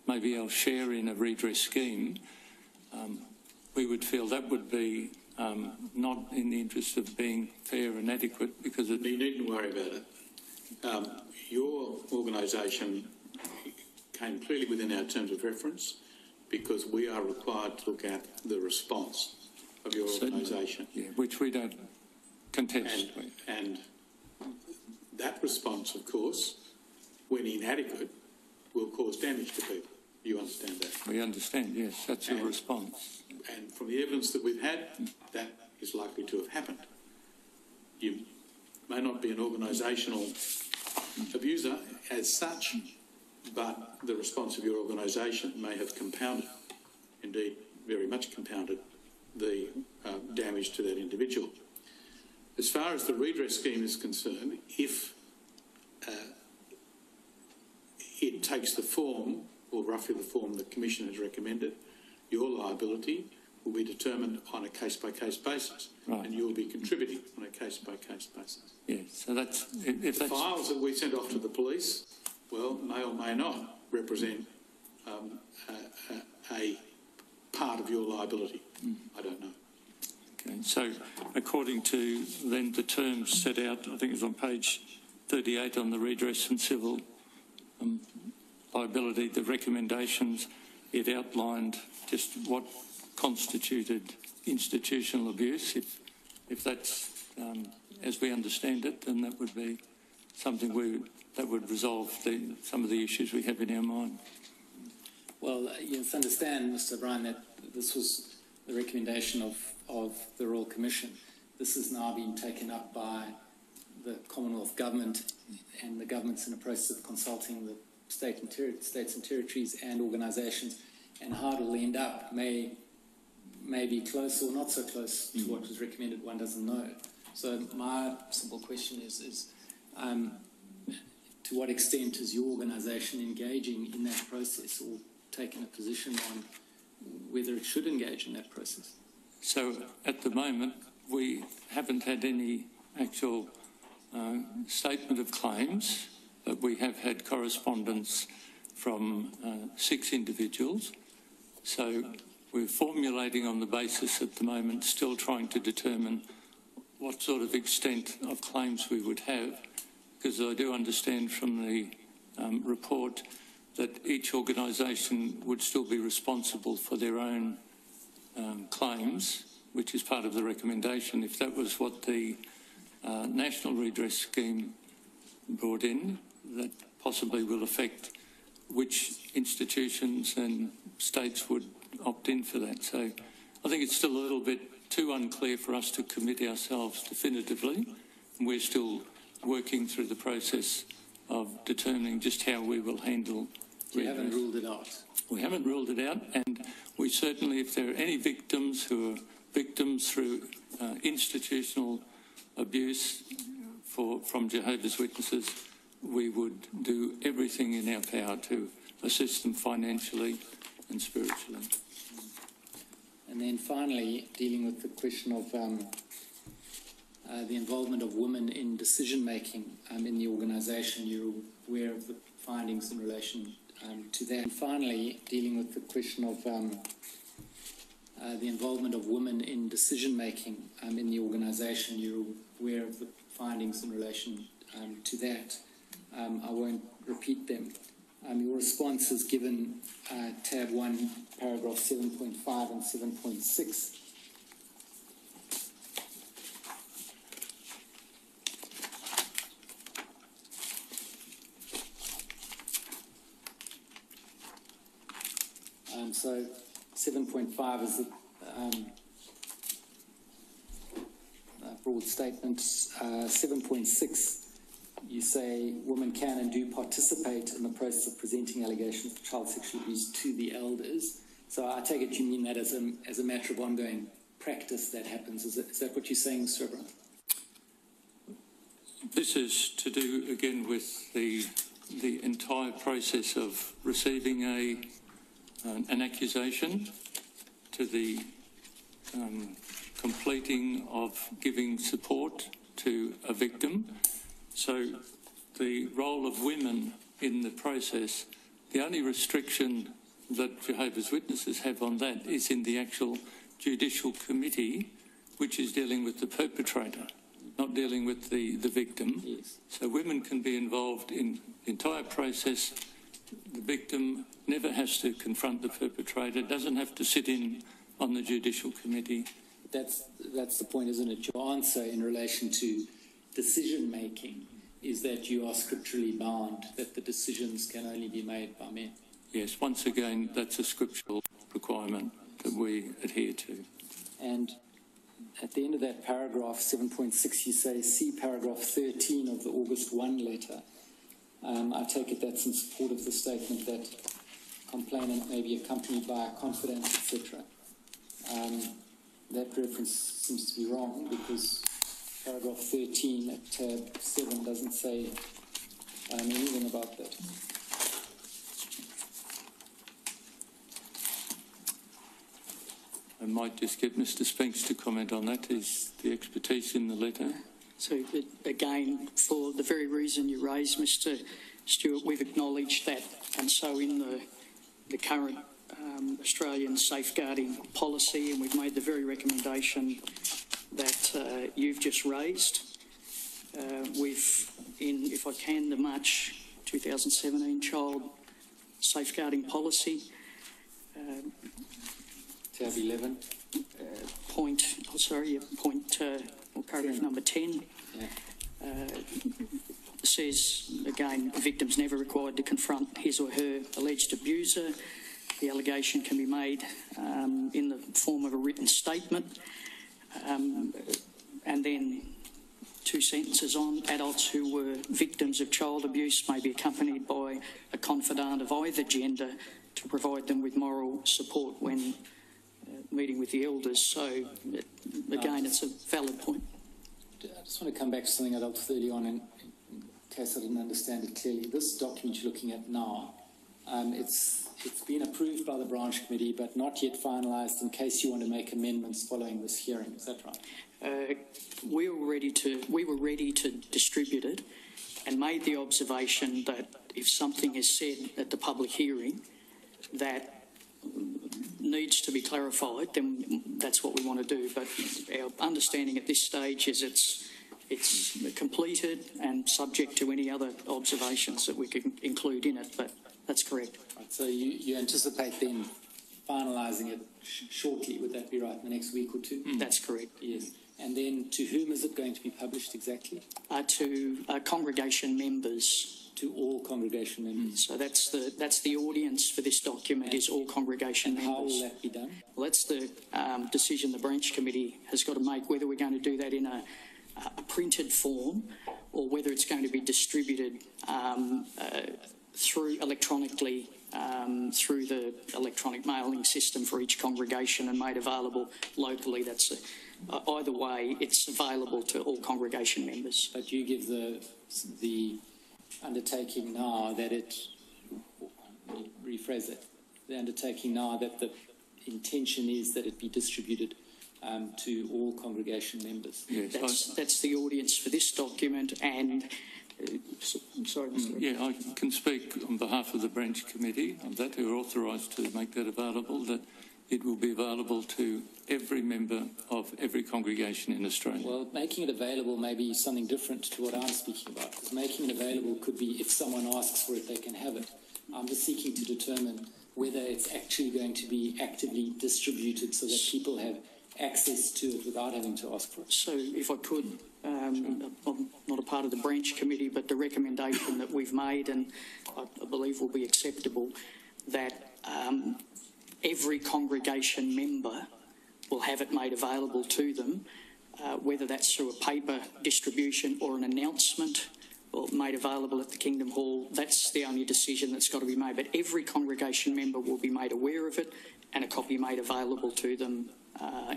maybe our share in a redress scheme, we would feel that would be not in the interest of being fair and adequate, because it... You needn't worry about it. Your organisation came clearly within our terms of reference, because we are required to look at the response of your organisation. Yeah, which we don't contest. And that response, of course, when inadequate, will cause damage to people. You understand that? We understand, yes, that's a response. And from the evidence that we've had, that is likely to have happened. You may not be an organisational abuser as such, but the response of your organisation may have compounded, indeed very much compounded, the damage to that individual. As far as the redress scheme is concerned, if it takes the form, or roughly the form the Commission has recommended, your liability will be determined on a case-by-case basis, right, and you'll be contributing on a case-by-case basis. Yes, so that's... The files that we sent off to the police, well, may or may not represent a part of your liability. I don't know. Okay, so according to then the terms set out, I think it's on page 38 on the redress and civil liability, the recommendations, it outlined just what constituted institutional abuse. If that's as we understand it, then that would be something that would resolve some of the issues we have in our mind. Well, you must understand, Mr. O'Brien, that this was the recommendation of the Royal Commission. This has now been taken up by the Commonwealth Government, and the government's in a process of consulting the states and territories and organisations, and how it will end up may be close or not so close to what was recommended. One doesn't know. So my simple question is to what extent is your organisation engaging in that process, or taking a position on whether it should engage in that process? So at the moment, we haven't had any actual statement of claims, but we have had correspondence from 6 individuals. So we're formulating on the basis at the moment, still trying to determine what sort of extent of claims we would have, because I do understand from the report that each organisation would still be responsible for their own claims, which is part of the recommendation. If that was what the National Redress Scheme brought in, that possibly will affect which institutions and states would opt in for that. So I think it's still a little bit too unclear for us to commit ourselves definitively. We're still working through the process of determining just how we will handle redress. You haven't ruled it out? We haven't ruled it out, and we certainly, if there are any victims who are victims through institutional abuse from Jehovah's Witnesses, we would do everything in our power to assist them financially and spiritually. And then finally, dealing with the question of the involvement of women in decision-making in the organisation. You're aware of the findings in relation to that. And finally, dealing with the question of the involvement of women in decision-making in the organisation. You're aware of the findings in relation to that. I won't repeat them. Your response is given tab 1, paragraph 7.5 and 7.6. So 7.5 is the broad statement. 7.6, you say women can and do participate in the process of presenting allegations of child sexual abuse to the elders. So I take it you mean that as a matter of ongoing practice that happens. Is that what you're saying, Mr. O'Brien? This is to do again with the entire process of receiving an accusation, to the completing of giving support to a victim. So the role of women in the process, the only restriction that Jehovah's Witnesses have on that is in the actual judicial committee, which is dealing with the perpetrator, not dealing with the victim. Yes. So women can be involved in the entire process. The victim never has to confront the perpetrator, doesn't have to sit in on the judicial committee. That's the point, isn't it? Your answer in relation to decision-making is that you are scripturally bound, that the decisions can only be made by men. Yes, once again, that's a scriptural requirement that we adhere to. And at the end of that paragraph, 7.6, you say, see paragraph 13 of the August 1 letter. I take it that's in support of the statement that complainant may be accompanied by a confidant, etc. That reference seems to be wrong because paragraph 13 at tab 7 doesn't say anything about that. I might just get Mr. Spinks to comment on that. Is the expertise in the letter? So, again, for the very reason you raised, Mr. Stewart, we've acknowledged that, and so in the current Australian safeguarding policy, and we've made the very recommendation that you've just raised. If I can, the March 2017 child safeguarding policy. Tab 11. Paragraph number 10. Yeah. Says, again, a victim's never required to confront his or her alleged abuser. The allegation can be made in the form of a written statement. And then 2 sentences on, adults who were victims of child abuse may be accompanied by a confidant of either gender to provide them with moral support when meeting with the elders. So, again, it's a valid point. I just want to come back to something I dealt with early on in case I didn't understand it clearly. This document you're looking at now, it's been approved by the branch committee but not yet finalised in case you want to make amendments following this hearing. Is that right? We were ready to distribute it and made the observation that if something is said at the public hearing that needs to be clarified, then that's what we want to do. But our understanding at this stage is it's completed and subject to any other observations that we can include in it. But That's correct. Right, so you anticipate then finalising it shortly, would that be right, in the next week or two? That's correct. Yes. And then to whom is it going to be published exactly? To congregation members. To all congregation members. So that's the audience for this document, is all congregation members. How will that be done? Well, that's the decision the branch committee has got to make, whether we're going to do that in a printed form or whether it's going to be distributed through electronically through the electronic mailing system for each congregation and made available locally. That's either way, it's available to all congregation members. But you give the undertaking now that rephrase it, the undertaking now that the intention is that it be distributed to all congregation members. Yes, that's the audience for this document, and sorry, Mr. yeah, I can speak on behalf of the branch committee on that. Who are authorised to make that available. That it will be available to every member of every congregation in Australia. Well, making it available may be something different to what I'm speaking about, because making it available could be if someone asks for it, they can have it. I'm just seeking to determine whether it's actually going to be actively distributed so that people have access to it without having to ask for it. So if I could, I'm not a part of the branch committee, but the recommendation that we've made, and I believe will be acceptable, that every congregation member will have it made available to them, whether that's through a paper distribution or an announcement or made available at the Kingdom Hall. That's the only decision that's got to be made. But every congregation member will be made aware of it and a copy made available to them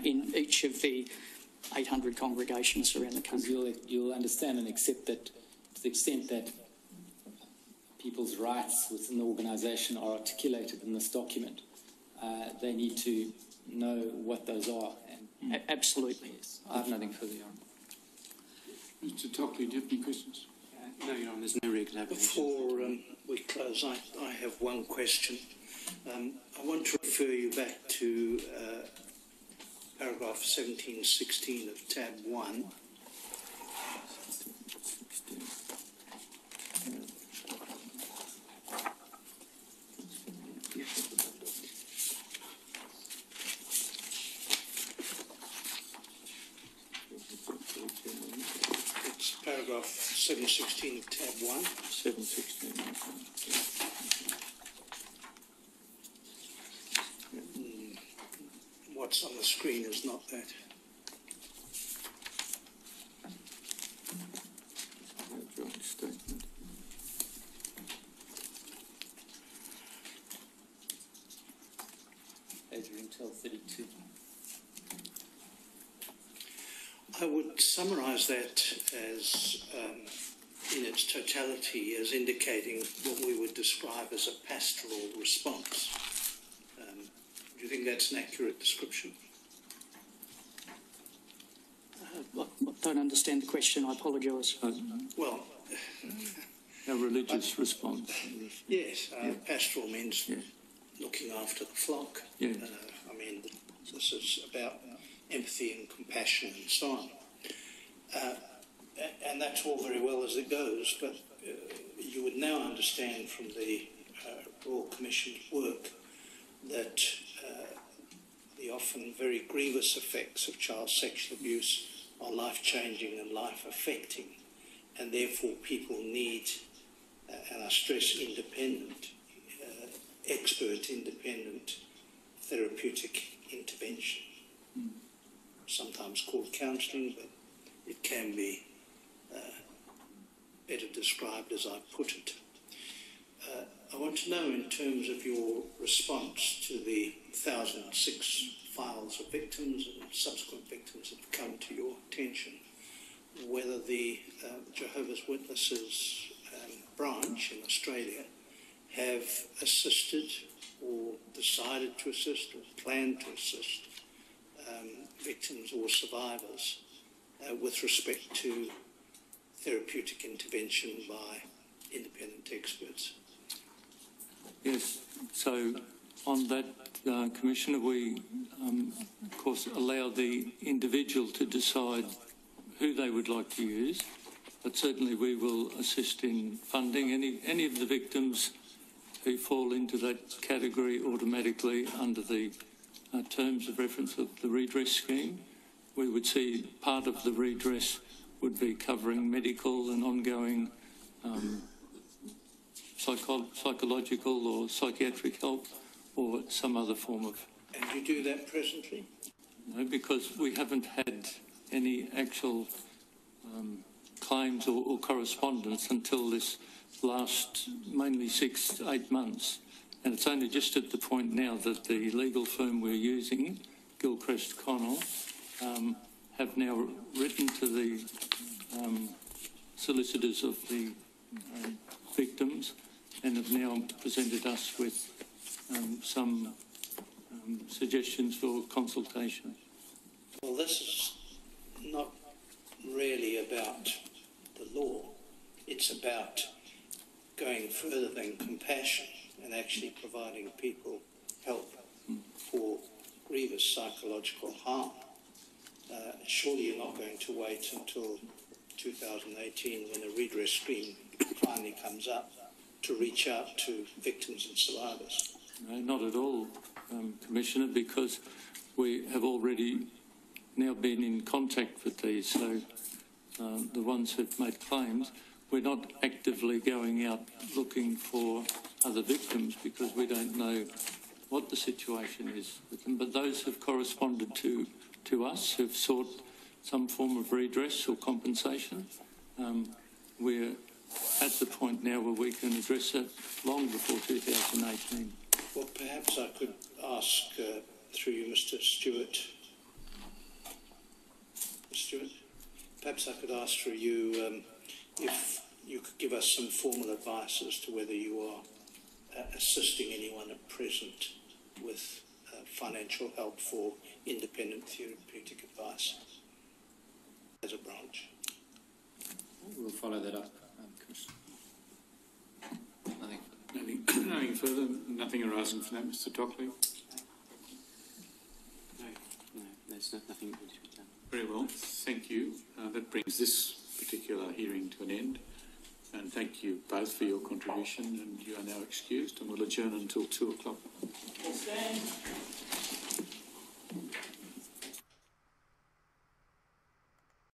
in each of the 800 congregations around the country. You'll understand and accept that to the extent that people's rights within the organisation are articulated in this document, they need to know what those are. And absolutely. Yes, I have nothing further on. Mr. Tockley, do you have any questions? No, Your Honour, there's no regular application. Before we close, I have one question. I want to refer you back to paragraph 1716 of tab 1. It's paragraph 716 of tab 1. 716. What's on the screen is not that. Joint statement. Until 32. I would summarise that as, in its totality, as indicating what we would describe as a pastoral response. Do you think that's an accurate description? I don't understand the question. I apologise. Well, A religious response. yes, pastoral means looking after the flock. Yeah. I mean, this is about empathy and compassion and so on. And that's all very well as it goes, but you would now understand from the Royal Commission's work that the often very grievous effects of child sexual abuse are life-changing and life-affecting, and therefore people need, and I stress independent, expert-independent therapeutic intervention, sometimes called counselling, but it can be better described as I put it. I want to know, in terms of your response to the 1,006 files of victims and subsequent victims that have come to your attention, whether the Jehovah's Witnesses branch in Australia have assisted or decided to assist or planned to assist victims or survivors with respect to therapeutic intervention by independent experts. Yes, so on that, Commissioner, we, of course, allow the individual to decide who they would like to use, but certainly we will assist in funding any of the victims who fall into that category automatically under the terms of reference of the redress scheme. We would see part of the redress would be covering medical and ongoing psychological or psychiatric help or some other form of... And you do that presently? No, because we haven't had any actual claims or correspondence until this last mainly 6 to 8 months. And it's only just at the point now that the legal firm we're using, Gilchrist Connell, have now written to the solicitors of the victims and have now presented us with some suggestions for consultation. Well, this is not really about the law. It's about going further than compassion and actually providing people help for grievous psychological harm. Surely you're not going to wait until 2018 when the redress scheme finally comes up to reach out to victims and survivors. No, not at all, Commissioner, because we have already now been in contact with these, so the ones who've made claims, we're not actively going out looking for other victims because we don't know what the situation is with them, but those who've corresponded to us, who've sought some form of redress or compensation, we're at the point now where we can address that long before 2018. Well, perhaps I could ask through you, Mr. Stewart. Mr. Stewart, perhaps I could ask through you if you could give us some formal advice as to whether you are assisting anyone at present with financial help for independent therapeutic advice as a branch. We'll follow that up, Chris. Nothing further, nothing arising from that, Mr. Tockley? No, there's nothing to be done. Very well, thank you. That brings this particular hearing to an end. And thank you both for your contribution, and you are now excused, and we'll adjourn until 2 o'clock. Stand.